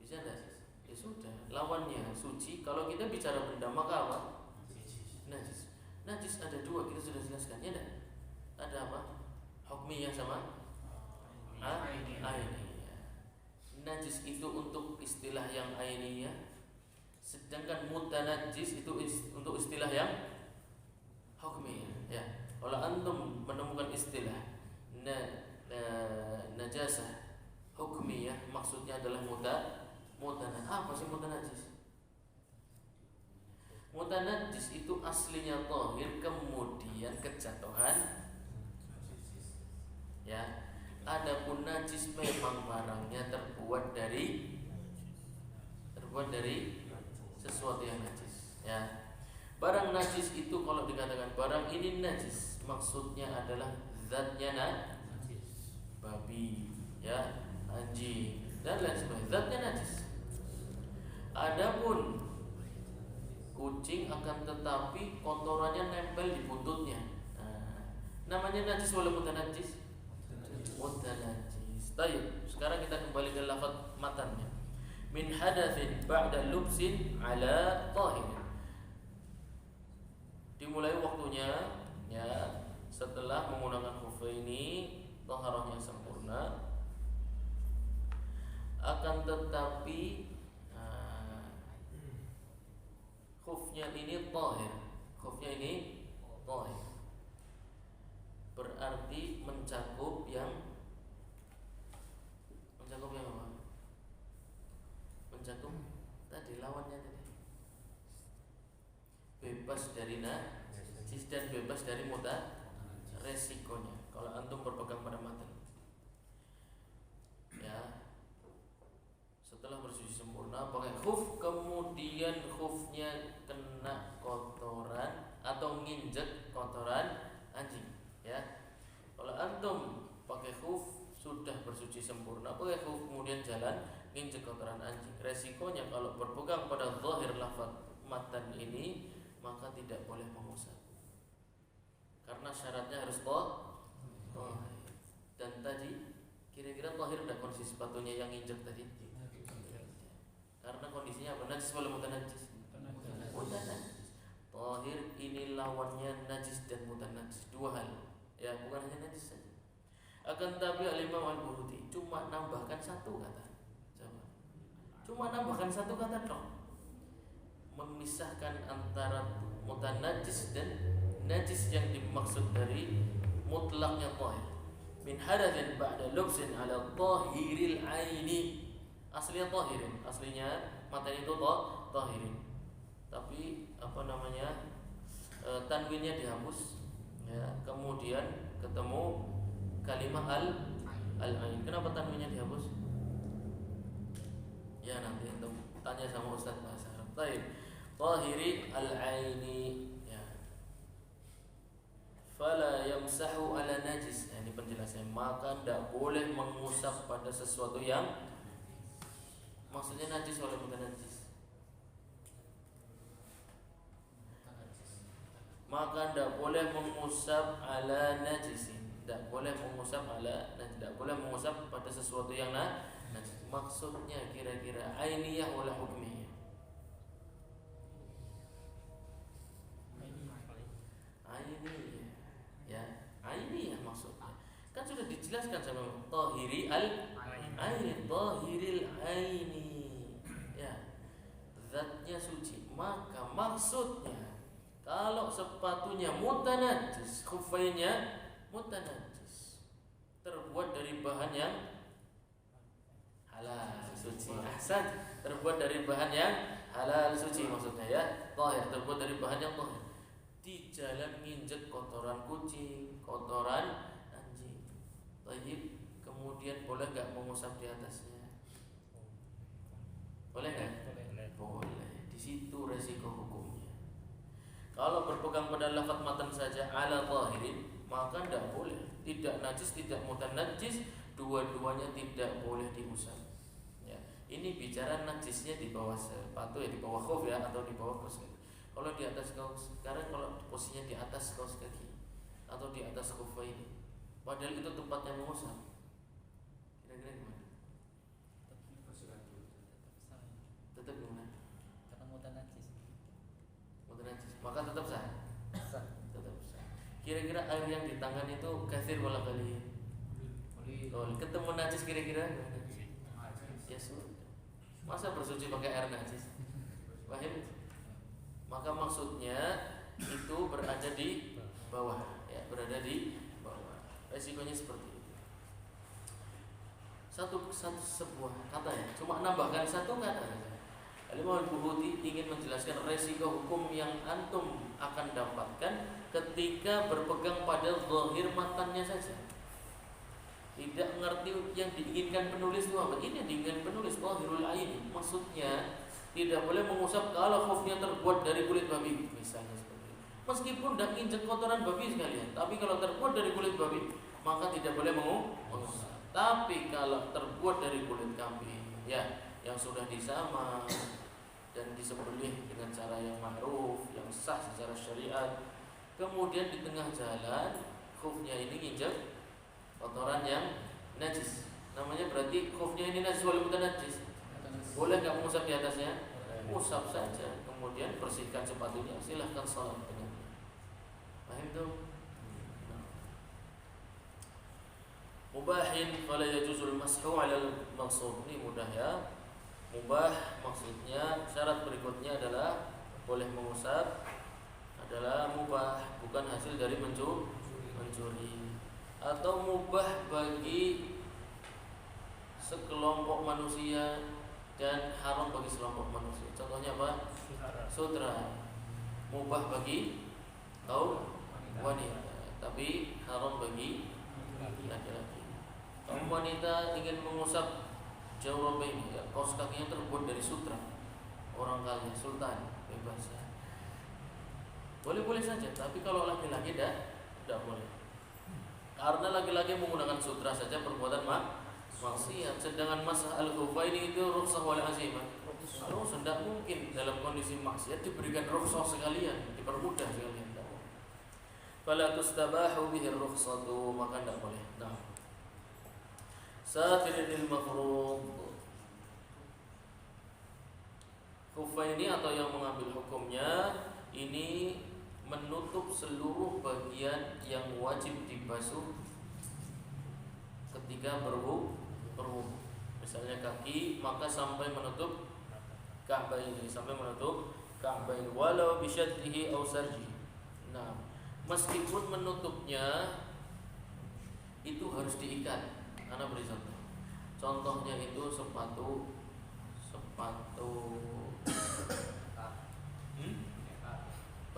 Bisa tidak? Ya sudah. Lawannya suci. Kalau kita bicara benda maka apa? Najis. Najis ada dua, kita sudah jelaskan, ya tidak? Ada apa? Hukmiyah sama ainiyah. Najis itu untuk istilah yang ainiyah, sedangkan mutanajjis itu untuk istilah yang hukmiyah. Ya, kalau antum menemukan istilah najasah hukmiyah, maksudnya adalah mutanajjis. Apa sih mutanajjis? Mutanajjis itu aslinya thahir, kemudian kejatuhan. Ya, adapun najis memang barangnya terbuat dari sesuatu yang najis. Ya, barang najis itu kalau dikatakan barang ini najis, maksudnya adalah zatnya najis, babi, ya, anjing dan lain sebagainya, zatnya najis. Adapun kucing akan tetapi kotorannya nempel di buntutnya. Nah, namanya najis wala mutanajjis? Mutanajjis. Baik, sekarang kita kembali ke lafaz matannya. Min hadatsin ba'da lubsin ala tahir. Dimulai waktunya, ya, setelah menggunakan khufaini, taharahnya sempurna. Akan tetapi khufnya ini tahir. Khufnya ini tahir, berarti mencakup yang apa? dari najis dan bebas dari resikonya. Kalau antum berpegang pada matan, ya, setelah bersuci sempurna pakai khuf, kemudian khufnya kena kotoran atau nginjek kotoran anjing, ya. Kalau antum pakai khuf sudah bersuci sempurna pakai khuf kemudian jalan nginjek kotoran anjing, resikonya kalau berpegang pada zahir lafaz matan ini maka tidak boleh mengusap karena syaratnya harus tahir. Dan tadi kira-kira tahir tidak kondisi sepatunya yang nginjek tadi, karena kondisinya apa? Najis wala mutanajis? Mutanajis. Tahir ini lawannya najis dan mutanajis, dua hal. Ya, bukan hanya najis saja. Akan tapi Al-Imam Al-Buhuti cuma nambahkan satu kata. Coba. Cuma nambahkan satu kata dong. Memisahkan antara mutanajis dan najis yang dimaksud dari mutlaknya tahir. Min hadatsin ba'da lubsin ala tahiril aini. Aslinya tahirin, aslinya mata itu tahirin. Tapi tanwinnya dihapus, ya. Kemudian ketemu kalimat al-ain. Kenapa tanwinnya dihapus? Ya nanti antum tanya sama Ustaz bahasa Arab. Baik. Tahiri al-aini, ya. Fala yamsahu ala najis. Ini penjelasannya. Maka tidak boleh mengusap pada sesuatu yang maksudnya najis oleh bukan najis. Maka tidak boleh mengusap ala najisin. Tidak boleh mengusap pada sesuatu yang najis. Maksudnya kira-kira ainiyah wala hukmiyah? Ainiyah. Ya, ainiyah maksudnya. Kan sudah dijelaskan sama tahiri al-aini, tahiril aini. Ya. Zatnya suci. Maka maksudnya kalau sepatunya mutanajis, khufainya mutanajis, terbuat dari bahan yang halal suci. Ahsan, terbuat dari bahan yang halal suci maksudnya, ya. Tahir, terbuat dari bahan yang tahir. Di jalan nginjek kotoran kucing, kotoran anjing. Tayyib, kemudian boleh enggak mengusap di atasnya? Boleh enggak? Boleh. Di situ resiko hukumnya. Kalau berpegang pada lafaz matan saja ala tahirin, maka tidak boleh. Tidak najis, tidak mutanajis, dua-duanya tidak boleh diusap. Ya, ini bicara najisnya di bawah sepatu, ya, di bawah khuf, ya, atau di bawah kaos kaki. Kalau di atas kaos, sekarang kalau posisinya di atas kaos kaki atau di atas khuf ini, padahal itu tempatnya mengusap, kira-kira gimana? Tetap gimana? Karena mutanajis. Maka tetap sah. Tetap sah. Kira-kira air yang di tangan itu kathir wala qalil? Kalau ketemu najis kira-kira ya sudah. Masa bersuci pakai air najis? Paham? Maka maksudnya itu berada di bawah, ya, berada di bawah. Resikonya seperti itu. Satu sebuah kata, ya, cuma nambahkan satu kata. Al-Imam Al-Buhuti ingin menjelaskan resiko hukum yang antum akan dapatkan ketika berpegang pada zahir matannya saja. Tidak mengerti yang diinginkan penulis itu apa. Ini yang diinginkan penulis zahirul aini. Maksudnya tidak boleh mengusap kalau khufnya terbuat dari kulit babi, misalnya seperti itu. Meskipun tidak injek kotoran babi sekalian, tapi kalau terbuat dari kulit babi maka tidak boleh mengusap. Tapi kalau terbuat dari kulit kambing, ya, yang sudah disamar dan disembelih dengan cara yang ma'ruf, yang sah secara syariat, kemudian di tengah jalan khufnya ini nginjek kotoran yang najis, namanya berarti khufnya ini najis walaupun bukan najis. Boleh nggak mengusap di atasnya? Usap saja, kemudian bersihkan sepatunya, silahkan salat dengan. Paham tuh? Mubahin fala yajuzul mashu 'alal maqsud. Ini mudah, ya. Mubah maksudnya syarat berikutnya adalah boleh mengusap adalah mubah, bukan hasil dari mencuri, atau mubah bagi sekelompok manusia dan haram bagi sekelompok manusia. Contohnya apa? Sutra. mubah bagi kaum wanita, tapi haram bagi laki-laki. Kaum wanita ingin mengusap jawrabain, ya, kaos kakinya terbuat dari sutra, orang kaya, sultan, bebas ya. Boleh-boleh saja, tapi kalau laki-laki tidak boleh. Karena laki-laki menggunakan sutra saja perbuatan maksiat, sedangkan masah al-khufaini itu rukhsah wal azimah. Kalau tidak mungkin dalam kondisi maksiat diberikan rukhsah sekalian, dipermudah sekalian. Fala tustabahu bihi rukhsatu, maka tidak boleh. Nah, satiril mafruḍ, khufaini atau yang mengambil hukumnya ini menutup seluruh bagian yang wajib dibasuh ketika berwudu. Misalnya kaki, maka sampai menutup ka'baini, walau bisyaddihi aw sarji. Nah, meskipun menutupnya itu harus diikat. Karena beri contoh. Contohnya itu sepatu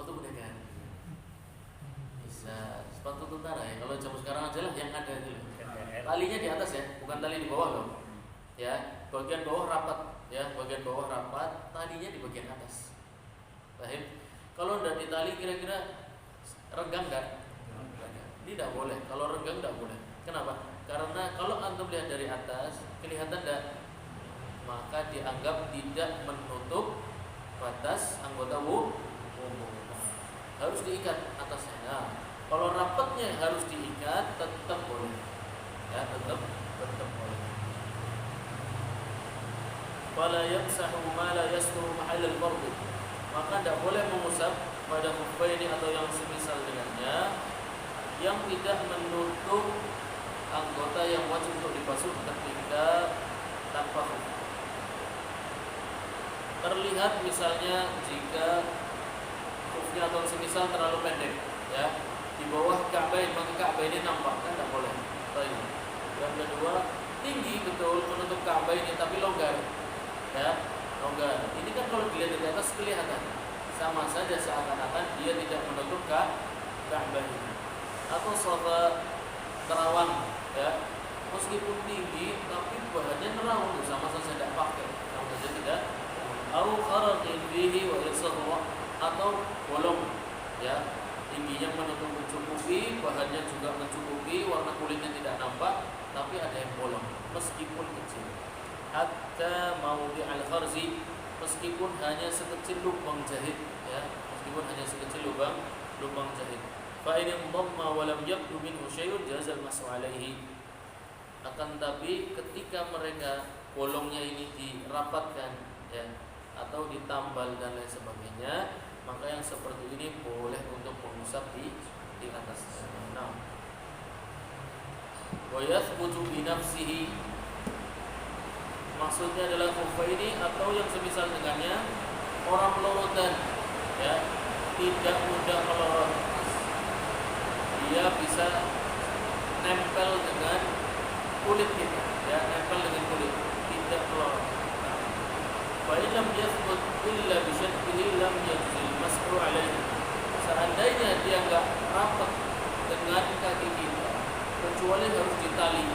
budakan. Bisa sepatu tentara ya. Kalau zaman sekarang aja lah yang ada itu. Talinya di atas ya, bukan tali di bawah loh. Ya, bagian bawah rapat ya, talinya di bagian atas. Paham? Kalau tidak ditali kira-kira renggang enggak? Ini tidak boleh. Kalau renggang tidak boleh. Kenapa? Karena kalau antum lihat dari atas kelihatan enggak? Maka dianggap tidak menutup batas anggota wudu. Harus diikat atasnya. Nah, kalau rapatnya harus diikat tetap boleh. Ya, tetap boleh. Fala yamsahu ma la yasturu mahall al-fard. Maka tidak boleh mengusap pada khuffaini atau yang semisal dengannya yang tidak menutup anggota yang wajib untuk dibasuh ketika tanpa khuf. Terlihat misalnya jika khufnya atau semisal terlalu pendek, ya, di bawah ka'bain, maka ka'bain ini nampak, kan tidak boleh. Baik. Yang kedua, tinggi betul menutup ka'bain ini tapi longgar, ya, longgar. Ini kan kalau dilihat dari atas kelihatan sama saja seakan-akan dia tidak menutup ka'bain ini. Atau sofa terawang, ya, meskipun tinggi tapi bahannya nerawang, sama saja tidak pakai, sama saja tidak. Au kharaqin fihi wa irsahwa, atau bolong, ya, tingginya menutup mencukupi, bahannya juga mencukupi, warna kulitnya tidak nampak, tapi ada yang bolong meskipun kecil. Hatta maudi al-kharzi, meskipun hanya sekecil lubang jahit, ya, meskipun hanya sekecil lubang jahit. Fa in dhamma wa lam yaqdu minhu syai'un jazal mas'u alaihi. Akan tapi ketika mereka bolongnya ini dirapatkan, ya, atau ditambal dan lain sebagainya, maka yang seperti ini boleh untuk mengusap di atas. Nah, wa yathbutu bi nafsihi, maksudnya adalah khuffaini atau yang semisal dengannya orang melorotan, ya, tidak mudah melorot. Dia bisa nempel dengan kulit kita, ya, nempel dengan kulit, tidak melorot. Fa'ilam yathbut illa bisyaddihi lam yajzil mas'u alaihi. Seandainya dia enggak rapat dengan kaki kita, kecuali harus ditali.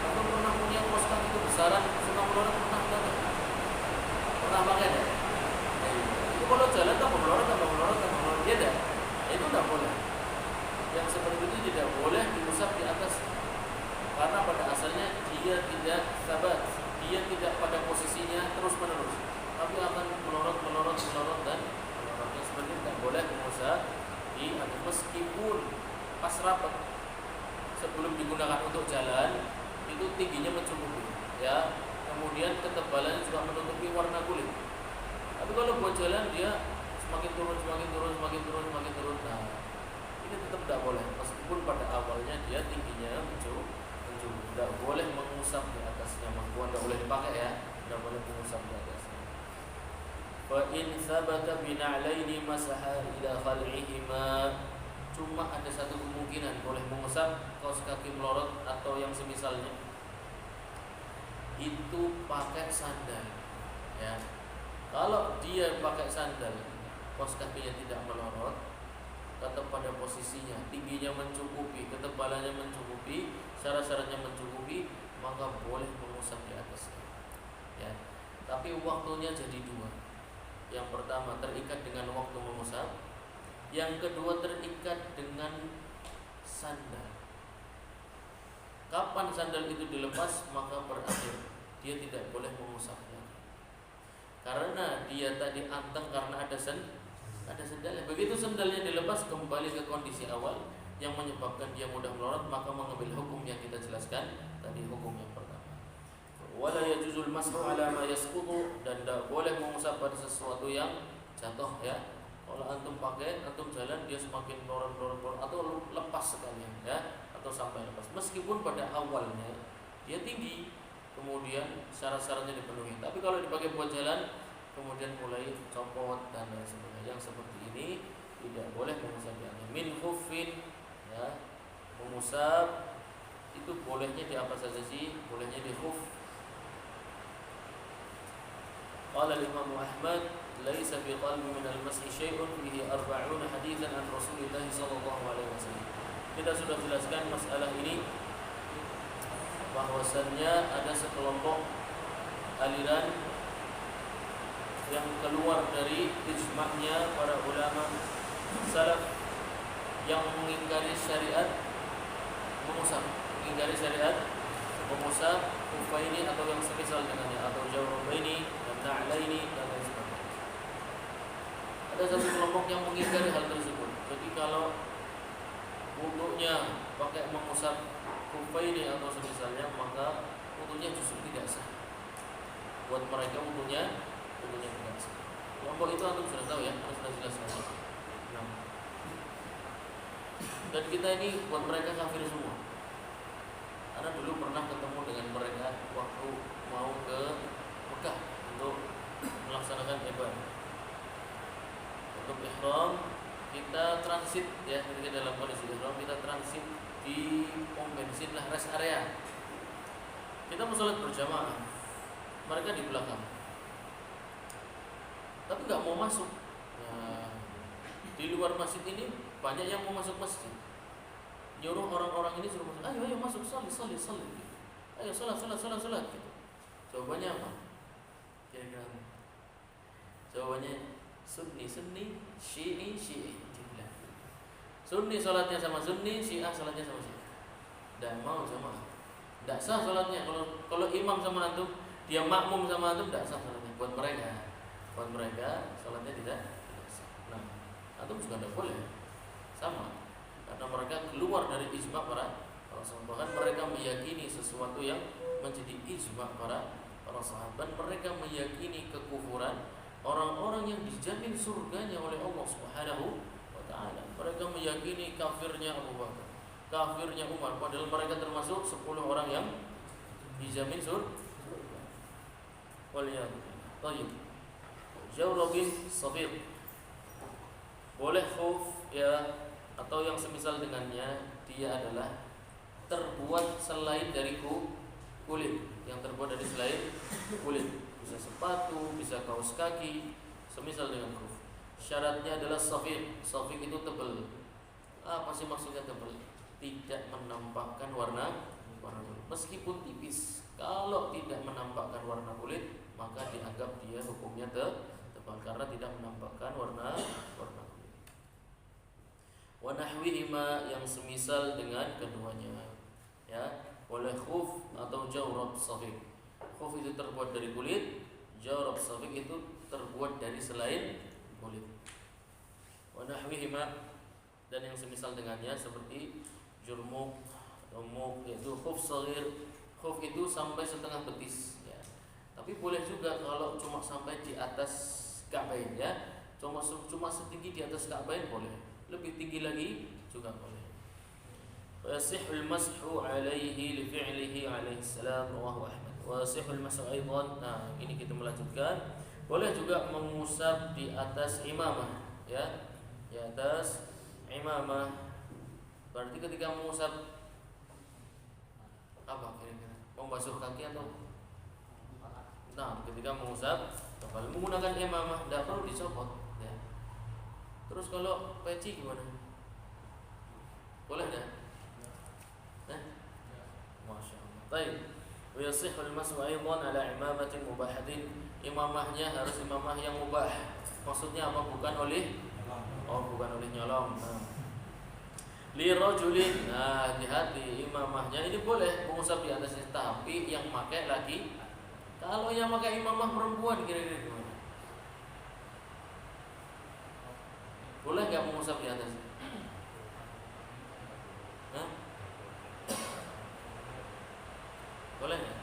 Atau pernah punya kaos kaki kebesaran, suka melorot, pernah pakai enggak? Itu kalau jalan tambah melorot, dia enggak. Itu enggak boleh. Yang seperti itu tidak boleh diusap di atas. Karena pada asalnya dia tidak sabat, dia tidak pada posisinya terus menerus, tapi akan melorot dan melorotnya. Seperti itu tidak boleh mengusap di atas, meskipun pas rapat sebelum digunakan untuk jalan itu tingginya mencukupi, ya, kemudian ketebalannya juga menutupi warna kulit. Tapi kalau buat jalan dia semakin turun. Nah, ini tetap tidak boleh, meskipun pada awalnya dia tingginya mencukupi. Tidak boleh mengusap di atasnya, mengkuan tidak boleh dipakai, ya, tidak boleh mengusap di atasnya. Fa in sabata bina'laini masaha ila khal'ihima, cuma ada satu kemungkinan boleh mengusap kaos kaki melorot atau yang semisalnya, itu pakai sandal, ya. Kalau dia pakai sandal kaos kakinya tidak melorot, tetap pada posisinya, tingginya mencukupi, ketebalannya mencukupi, syarat-syaratnya mencukupi, maka boleh mengusap di atasnya. Ya. Tapi waktunya jadi dua. Yang pertama terikat dengan waktu mengusap, yang kedua terikat dengan sandal. Kapan sandal itu dilepas, maka berakhir dia tidak boleh mengusapnya. Karena dia tadi anteng karena ada sandalnya. Begitu sandalnya dilepas, kembali ke kondisi awal yang menyebabkan dia mudah melorot, maka mengambil hukum yang kita jelaskan tadi, hukum yang pertama. Wala yajuzul mashu ala ma yasqutu, dan tidak boleh mengusap pada sesuatu yang jatuh ya. Kalau antum pakai, antum jalan dia semakin melorot atau lepas sekalian ya, atau sampai lepas. Meskipun pada awalnya dia tinggi, kemudian syarat-syaratnya dipenuhi. Tapi kalau dipakai buat jalan, kemudian mulai copot dan lain sebagainya, yang seperti ini tidak boleh mengusapnya. Min khuffin ya, mengusap itu bolehnya di apa saja sih? Bolehnya di khuff. Qala al-Imam Ahmad, laisa fi qalbi min al-mas'i syai'un fihi 40 haditsan an Rasulillah sallallahu alaihi wasallam. Kita sudah jelaskan masalah ini, bahwasannya ada sekelompok aliran yang keluar dari ijma'nya para ulama salaf yang mengingkari syariat mengusap, kufaini atau yang semisal dengannya, atau jawrabaini dan na'laini dan lain sebagainya. Ada satu kelompok yang mengingkari hal tersebut. Jadi kalau wudunya pakai mengusap kufaini atau semisalnya, maka wudunya justru tidak sah. Buat mereka wudunya tidak sah. Kelompok itu antum sudah tahu ya, sudah jelas lagi. Nah. Dan kita ini buat mereka kafir semua. Karena dulu pernah ketemu dengan mereka waktu mau ke Mekah untuk melaksanakan ibadah. Untuk ihram kita transit ya, ketika dalam kondisi ihram kita transit di pom bensin lah, rest area. Kita mau sholat berjamaah, mereka di belakang, tapi nggak mau masuk. Nah, di luar masjid ini banyak yang mau masuk masjid, nyuruh orang-orang ini suruh masuk, ayo masuk, salih, ayo sholat gitu. Jawabannya apa? Kira-kira jawabannya Sunni, Syi'i. Sunni sholatnya sama Sunni, Syiah sholatnya sama Syiah. Dan mau sama, tidak sah sholatnya. Kalau imam sama antum, dia makmum sama antum, tidak sah sholatnya. Buat mereka sholatnya tidak sah. Nah, antum juga tidak boleh sama, karena mereka keluar dari ijma' para sahabat. Bahkan mereka meyakini sesuatu yang menjadi ijma' para sahabat. Mereka meyakini kekufuran orang-orang yang dijamin surganya oleh Allah Subhanahu wa ta'ala. Mereka meyakini kafirnya Abu Bakar, kafirnya Umar, padahal mereka termasuk 10 orang yang dijamin surga. Waliyadzubillah. Baik. Jawrabin sabiq. Boleh khuf ya, atau yang semisal dengannya, dia adalah terbuat selain dari kulit, yang terbuat dari selain kulit. Bisa sepatu, bisa kaos kaki, semisal dengan khuf. Syaratnya adalah safiq. Safiq itu tebal. Apa sih maksudnya tebal? Tidak menampakkan warna kulit, meskipun tipis. Kalau tidak menampakkan warna kulit, maka dianggap dia hukumnya tebal karena tidak menampakkan warna kulit. Wa nahwihima, yang semisal dengan keduanya. Ya, oleh khuf atau jawrab safiq. Khuf itu terbuat dari kulit, jawrab safiq itu terbuat dari selain kulit. Wa nahwihima, dan yang semisal dengannya seperti jurmuk, rumuk, yaitu khuf saghir. Khuf itu sampai setengah betis ya. Tapi boleh juga kalau cuma sampai di atas ka'bain ya. Cuma setinggi di atas ka'bain boleh. Lebih tinggi lagi juga boleh. Wasihul mashu alaihi li fi'lihi alaihi salam rawahu Ahmad. Wasihul mashu aidan. Nah, ini kita melanjutkan. Boleh juga mengusap di atas imamah ya. Di atas imamah. Berarti ketika mengusap apa kira-kira? Membasuh kaki atau? Nah, ketika mengusap kepala menggunakan imamah tidak perlu dicopot ya. Terus kalau peci gimana? Boleh enggak? Masya Allah. Baik. Wiyasihul mas'u aidan ala imamatin mubahatin. Imamahnya harus imamah yang mubah. Maksudnya apa? Bukan oleh nyolong. Li rajulin. Nah, hati-hati imamahnya ini boleh mengusap di atasnya, tapi yang pakai lagi. Kalau yang pakai imamah perempuan kira-kira gimana? Boleh enggak mengusap di atasnya? Hah? Boleh enggak?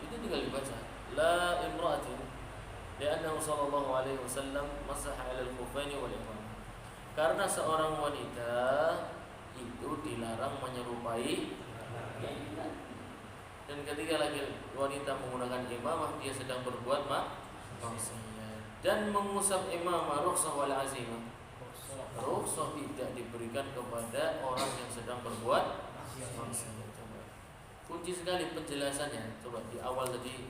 Itu tinggal dibaca. La imra'atin li'annahu sallallahu alaihi wasallam masaha 'ala al-khuffaini wal imam. Karena seorang wanita itu dilarang menyerupai dan ketika lagi wanita menggunakan imamah dia sedang berbuat maksiat. Dan mengusap imamah rukhsah wal azimah. Rukhsah tidak diberikan kepada orang yang sedang berbuat maksiat. Kunci sekali penjelasannya. Coba di awal tadi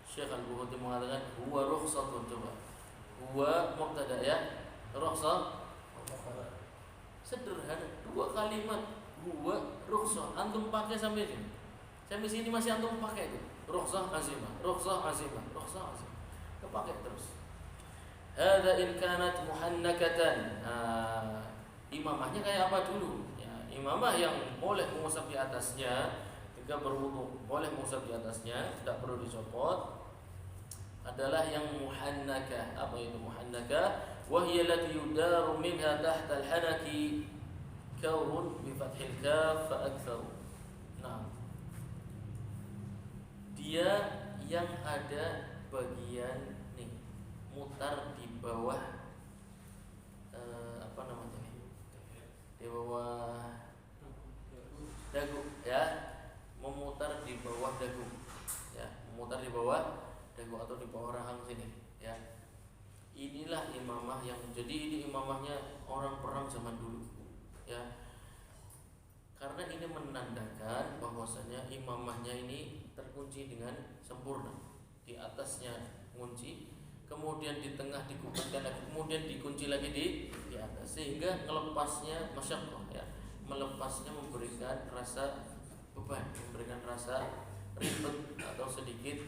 Syekh Al-Bukhari mengatakan huwa rukhsatun. Coba huwa mubtada ya, rukhsah sederhana, dua kalimat huwa rukhsah. Antum pakai sampai sini. Sampai sini masih antum pakai itu. Rukhsah azimah, rukhsah azimah, rukhsah azimah. Kepakai terus. Hadza in kanat muhannakatan. Imamahnya kayak apa dulu? Imamah yang boleh mengusap di atasnya ketika berwudu, boleh mengusap di atasnya, tidak perlu dicopot, adalah yang muhannakah. Apa itu muhannakah? Wa hiya allati yudaru minha tahta al-hanaki kaurun bi fathil kaf fa akthar. Nah, dia yang ada bagian nih mutar di bawah apa namanya nih? Di bawah dagu ya, memutar di bawah dagu ya, memutar di bawah dagu atau di bawah rahang sini ya. Inilah imamah yang, jadi ini imamahnya orang perang zaman dulu ya, karena ini menandakan bahwasanya imamahnya ini terkunci dengan sempurna. Di atasnya kunci, kemudian di tengah dikukuhkan lagi, kemudian dikunci lagi di atas, sehingga melepasnya masyaqqah ya, melepasnya memberikan rasa beban, memberikan rasa ribet atau sedikit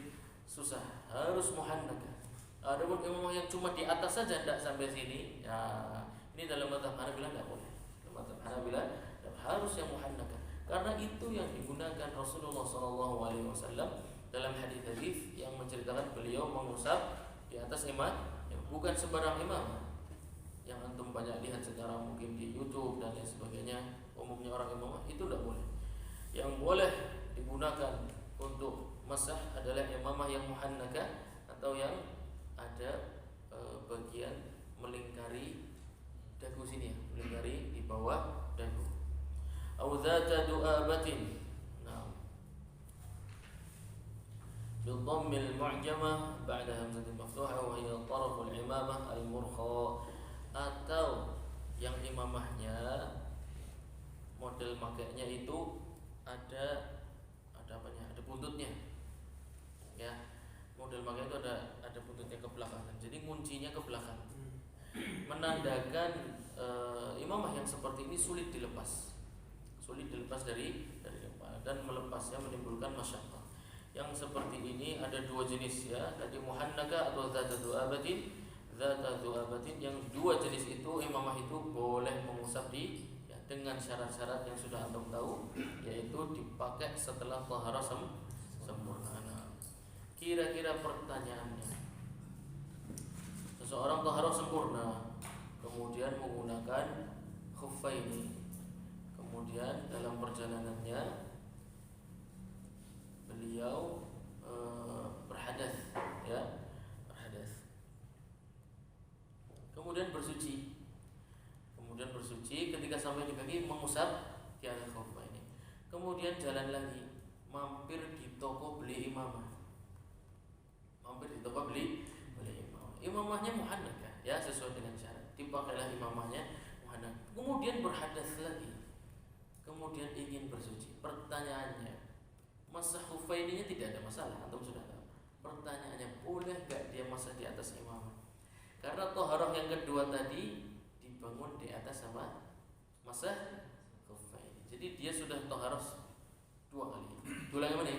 susah. Harus muhannakah. Adapun imamah yang cuma di atas saja tidak sampai sini ya, ini dalam mazhab Hanabilah tidak boleh. Dalam mazhab Hanabilah harus yang muhannakah, karena itu yang digunakan Rasulullah SAW dalam hadis-hadis yang menceritakan beliau mengusap di atas imam, bukan sembarang imam yang antum banyak lihat sekarang mungkin di YouTube dan lain sebagainya. Umumnya orang imamah itu tidak boleh. Yang boleh digunakan untuk masah adalah imamah yang muhannakah atau yang ada bagian melingkari dagu sini ya, melingkari di bawah dagu. Au dzata du'abatin. Nah, bidhammil mu'jamah ba'da hamzatin maftuhah wa hiya taraful imamah al-murkha. Atau yang imamahnya model makainya itu ada apanya? Ada buntutnya. Ya. Model makai itu ada buntutnya ke belakang. Jadi kuncinya ke belakang. Menandakan imamah yang seperti ini sulit dilepas. Sulit dilepas dari depan, dan melepasnya menimbulkan masyaqqah. Yang seperti ini ada dua jenis ya, tadi muhannaka atau dzatu abatin. Dzatu abatin yang dua jenis itu imamah itu boleh mengusap di ya, dengan syarat-syarat yang sudah antum tahu, yaitu dipakai setelah taharah sempurna. Kira-kira pertanyaannya, seseorang taharah sempurna kemudian menggunakan khuffaini, kemudian dalam perjalanannya beliau berhadas ya, berhadas, kemudian bersuci ketika sampai di kaki mengusap di atas khuffaini, kemudian jalan lagi mampir di toko beli imamah, imamahnya muhannakah ya, sesuai dengan syarat, dipakailah imamahnya muhannakah, kemudian berhadas lagi, kemudian ingin bersuci. Pertanyaannya, masah khuffaininya tidak ada masalah, antum sudah tahu. Pertanyaannya, boleh gak dia masah di atas imamah? Karena toharoh yang kedua tadi dibangun di atas sama masa khuffain. Jadi dia sudah toharoh 2 kali. Ulangi mana?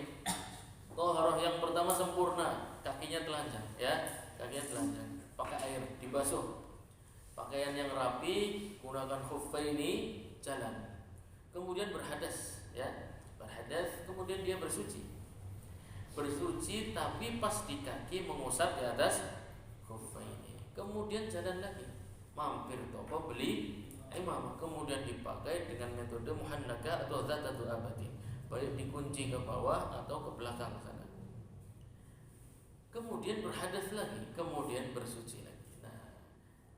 Toharoh yang pertama sempurna, kakinya telanjang, ya, kakinya telanjang, pakai air, dibasuh, pakaian yang rapi, gunakan khuffain ini, jalan. Kemudian berhadas, ya, berhadas, kemudian dia bersuci, tapi pas di kaki mengusap di atas khuffain ini. Kemudian jalan lagi, mampir toko beli imamah, kemudian dipakai dengan metode muhannaka atau dzatatul abadi, baik dikunci ke bawah atau ke belakang sana. Kemudian berhadas lagi, kemudian bersuci lagi. Nah,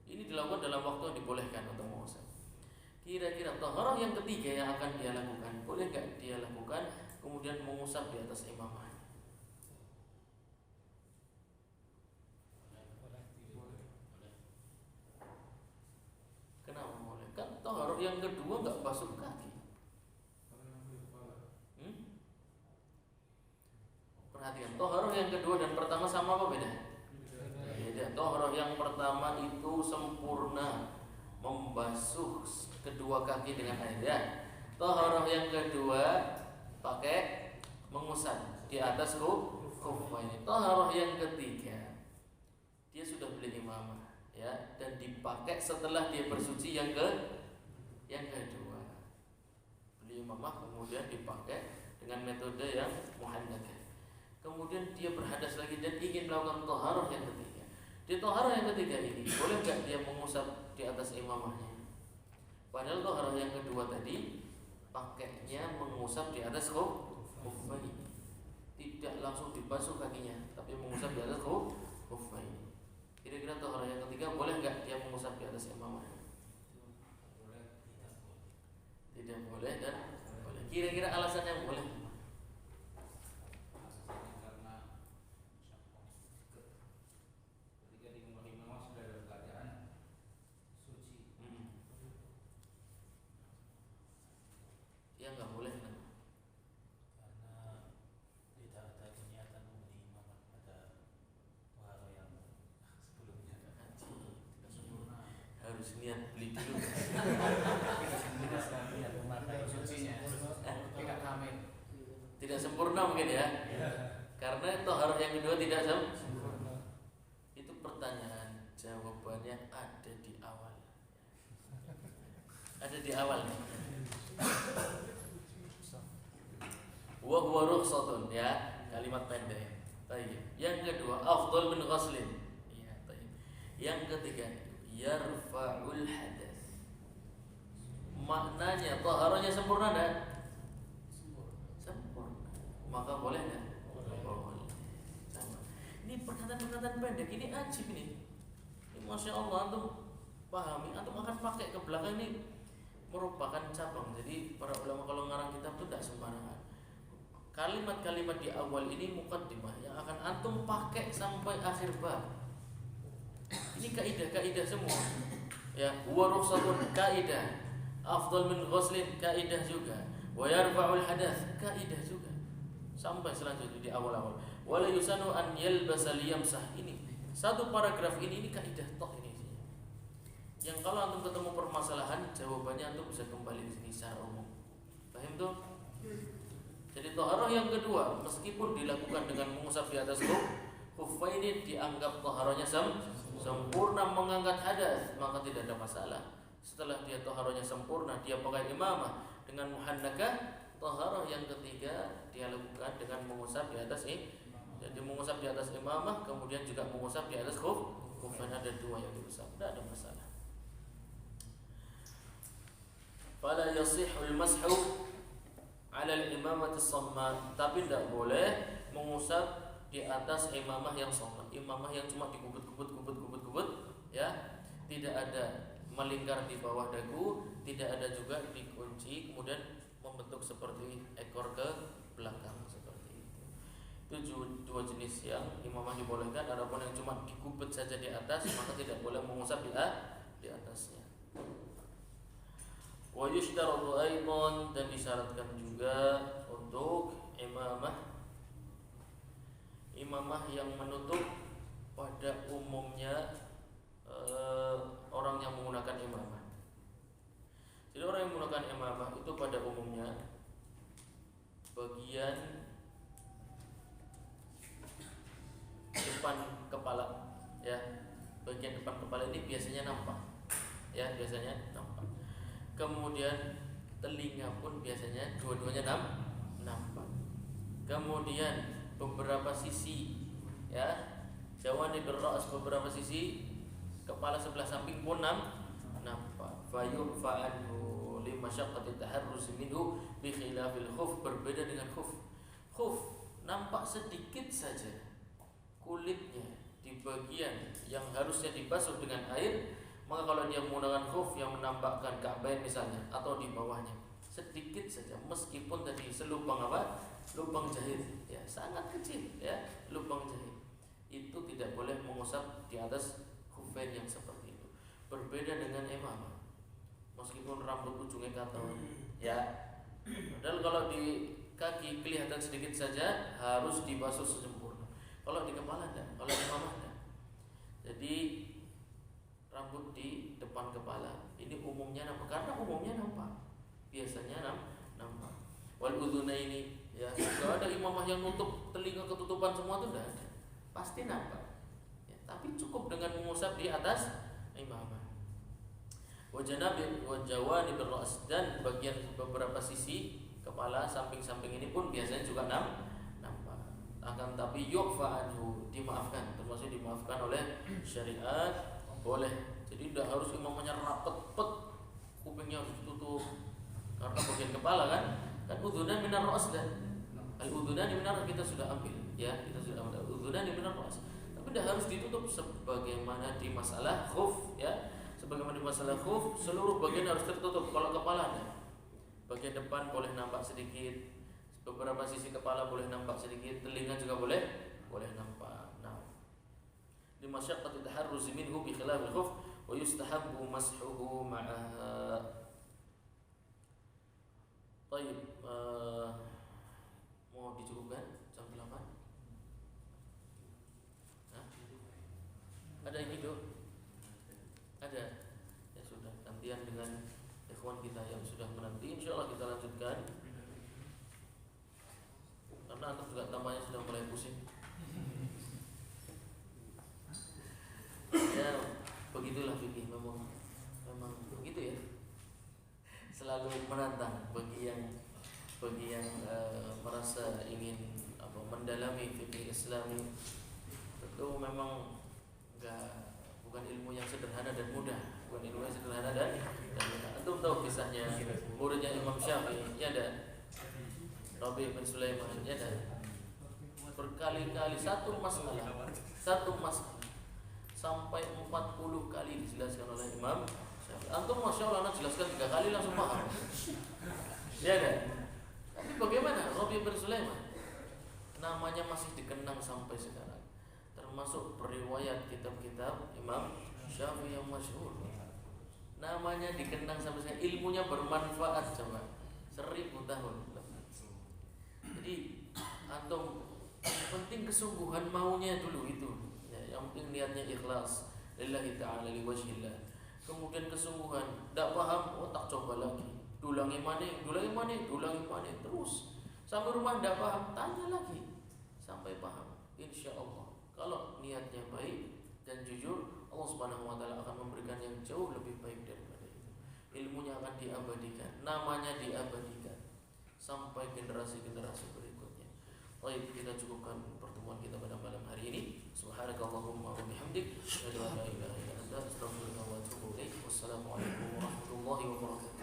ini dilakukan dalam waktu yang dibolehkan untuk mengusap. Kira-kira taharah yang ketiga yang akan dia lakukan, boleh gak dia lakukan kemudian mengusap di atas imamah? Kenapa boleh? Kan taharah yang kedua gak basuh kaki. Perhatikan, toharoh yang kedua dan pertama sama apa beda? Beda. Toharoh yang pertama itu sempurna, membasuh kedua kaki dengan air, ya. Toharoh yang kedua pakai mengusap di atas khuffain. Toharoh yang ketiga dia sudah beli imamah, ya, dan dipakai setelah dia bersuci yang kedua. Beli imamah kemudian dipakai dengan metode yang muhannaka. Kemudian dia berhadas lagi dan ingin melakukan toharoh yang ketiga. Di toharoh yang ketiga ini boleh gak dia mengusap di atas imamahnya? Padahal toharoh yang kedua tadi pakainya mengusap di atas khuffain, tidak langsung dibasuh kakinya, tapi mengusap di atas khuffain. Kira-kira toharoh yang ketiga boleh gak dia mengusap di atas imamahnya? Tidak boleh dan boleh. Kira-kira alasan yang boleh? Niat beli dulu. Tidak sempurna mungkin, ya. Karena toharoh yang kedua tidak sempurna. Itu pertanyaan, jawabannya ada di awal. Ada di awal. Wa huwa rukhsatun, ya, kalimat pendek. Baik. Yang kedua, afdal min ghuslin. Ya, baik. Yang ketiga, yarfa'ul hadas. Maknanya taharahnya sempurna enggak? Sempurna. Maka boleh enggak? Boleh. Sama. Ini perkataan-perkataan pendek ini ajib ini. Masya Allah, antum pahami, antum akan pakai ke belakang ini merupakan cabang. Jadi para ulama kalau ngarang kitab itu tidak sembarangan. Kalimat-kalimat di awal ini muqaddimah yang akan antum pakai sampai akhir bab. Ini kaidah-kaidah semua. Ya, wa rukhsatun kaidah. Afdal min ghuslin kaidah juga. Wa yarfa'ul hadath kaidah juga. Sampai selanjutnya di awal-awal. Wa la yusanu an yalbasa liyamsah. Ini satu paragraf ini kaidah tok ini isinya. Yang kalau antum ketemu permasalahan, jawabannya antum bisa kembali di sini secara umum. Paham tuh? Jadi taharah yang kedua meskipun dilakukan dengan mengusap di atas khuffain ini dianggap taharahnya sempurna, mengangkat hadas, maka tidak ada masalah. Setelah dia taharahnya sempurna, dia pakai imamah dengan muhannaka. Taharah yang ketiga dia lakukan dengan mengusap di atas jadi mengusap di atas imamah, kemudian juga mengusap di atas khuffain. Ada dua yang diusap, tidak ada masalah. Fala yasihul mashu 'ala al-imamati as-sammat, tapi tidak boleh mengusap di atas imamah yang sommat, imamah yang cuma dikubut-kubut, ya, tidak ada melingkar di bawah dagu, tidak ada juga dikunci kemudian membentuk seperti ekor ke belakang seperti itu. Itu dua jenis yang imamah dibolehkan. Adapun yang cuma dikubut saja di atas, maka tidak boleh mengusap di atasnya. Wa yushtaratu aidan, dan disyaratkan juga untuk imamah yang menutup pada umumnya dinamakan imamah itu pada umumnya bagian depan kepala, ya. Bagian depan kepala ini biasanya nampak, ya, biasanya nampak. Kemudian telinga pun biasanya dua-duanya nampak. Kemudian beberapa sisi, ya, jawanibur ra's, beberapa sisi kepala sebelah samping pun nampak. Fayurfa anhu limasyaqqati taharruz minhu bi khilafil khuf, berbeda dengan khuf. Khuf nampak sedikit saja kulitnya di bagian yang harusnya dibasuh dengan air, maka kalau dia menggunakan khuf yang menampakkan ka'bain misalnya atau di bawahnya sedikit saja, meskipun tadi selubang apa? Lubang jahit, ya, sangat kecil, ya, lubang jahit. Itu tidak boleh mengusap di atas khufain yang seperti itu. Berbeda dengan imamah. Meskipun rambut ujungnya katon, ya. Padahal kalau di kaki kelihatan sedikit saja harus dibasuh sempurna. Kalau di kepala enggak, kalau di imamah enggak. Jadi rambut di depan kepala ini umumnya nampak, karena umumnya nampak. Biasanya nampak. Wal udhunaini, ya. Kalau ada imamah yang nutup telinga ketutupan semua itu enggak ada. Pasti nampak. Ya, tapi cukup dengan mengusap di atas imamah. Wajawani berras, dan bagian beberapa sisi kepala samping-samping ini pun biasanya juga nampak. Akan tapi yu'fa anhu, dimaafkan, termasuk dimaafkan oleh syariat, boleh. Jadi tidak harus imamnya rapet, kupingnya harus ditutup, karena bagian kepala kan udhunan minar ra's, dan al-udhunan minar kita sudah ambil, ya, kita sudah ambil udhunan minar ra's. Tapi tidak harus ditutup sebagaimana di masalah khuf, ya. Sebagaimana di masalah khuf, seluruh bagian harus tertutup. Kalau kepala ada, bagian depan boleh nampak sedikit, beberapa sisi kepala boleh nampak sedikit, telinga juga boleh nampak. Nah, di masyaqqati taharruz minhu bi khilafil khuf wa yustahabbu mashuhu ma'aha. Baik, mau dicukupkan jam 8? Hah? Ada yang hidup? Ada. Ya sudah, gantian dengan ikhwan kita yang sudah menanti. Insyaallah kita lanjutkan. Karena antum juga tampaknya sudah mulai pusing. Ya, begitulah fikih, memang begitu, ya. Selalu menantang bagi yang merasa ingin mendalami fikih Islami. Itu memang bukan ilmu yang sederhana dan mudah, Antum tahu kisahnya muridnya Imam Syafi'i, ya ada Rabi' bin Sulaiman, ya ada. Berkali-kali satu masalah sampai 40 kali dijelaskan oleh Imam Syafi'i. Antum Masya Allah, anak jelaskan 3 kali langsung paham. Ya ada. Tapi bagaimana Rabi' bin Sulaiman? Namanya masih dikenang sampai sekarang, termasuk periwayat kitab-kitab Imam Syafi'i yang masyhur. Namanya dikenang sampai sekarang, ilmunya bermanfaat coba 1000 tahun. Jadi antum penting kesungguhan maunya dulu itu, ya, yang penting niatnya ikhlas lillahi ta'ala liwajhillah. Kemudian kesungguhan, tidak paham, tak coba lagi, dulangi mana terus sampai rumah tidak paham, tanya lagi sampai paham. Insyaallah kalau niatnya baik dan jujur, Allah Subhanahu wa taala akan memberikan yang jauh lebih baik daripada itu. Ilmunya akan diabadikan, namanya diabadikan sampai generasi-generasi berikutnya. Baik, kita cukupkan pertemuan kita pada malam hari ini. Subhanakallahumma wa bihamdik, asyhadu an la ilaha illa anta, astaghfiruka wa atubu ilaik. Wassalamualaikum warahmatullahi wabarakatuh.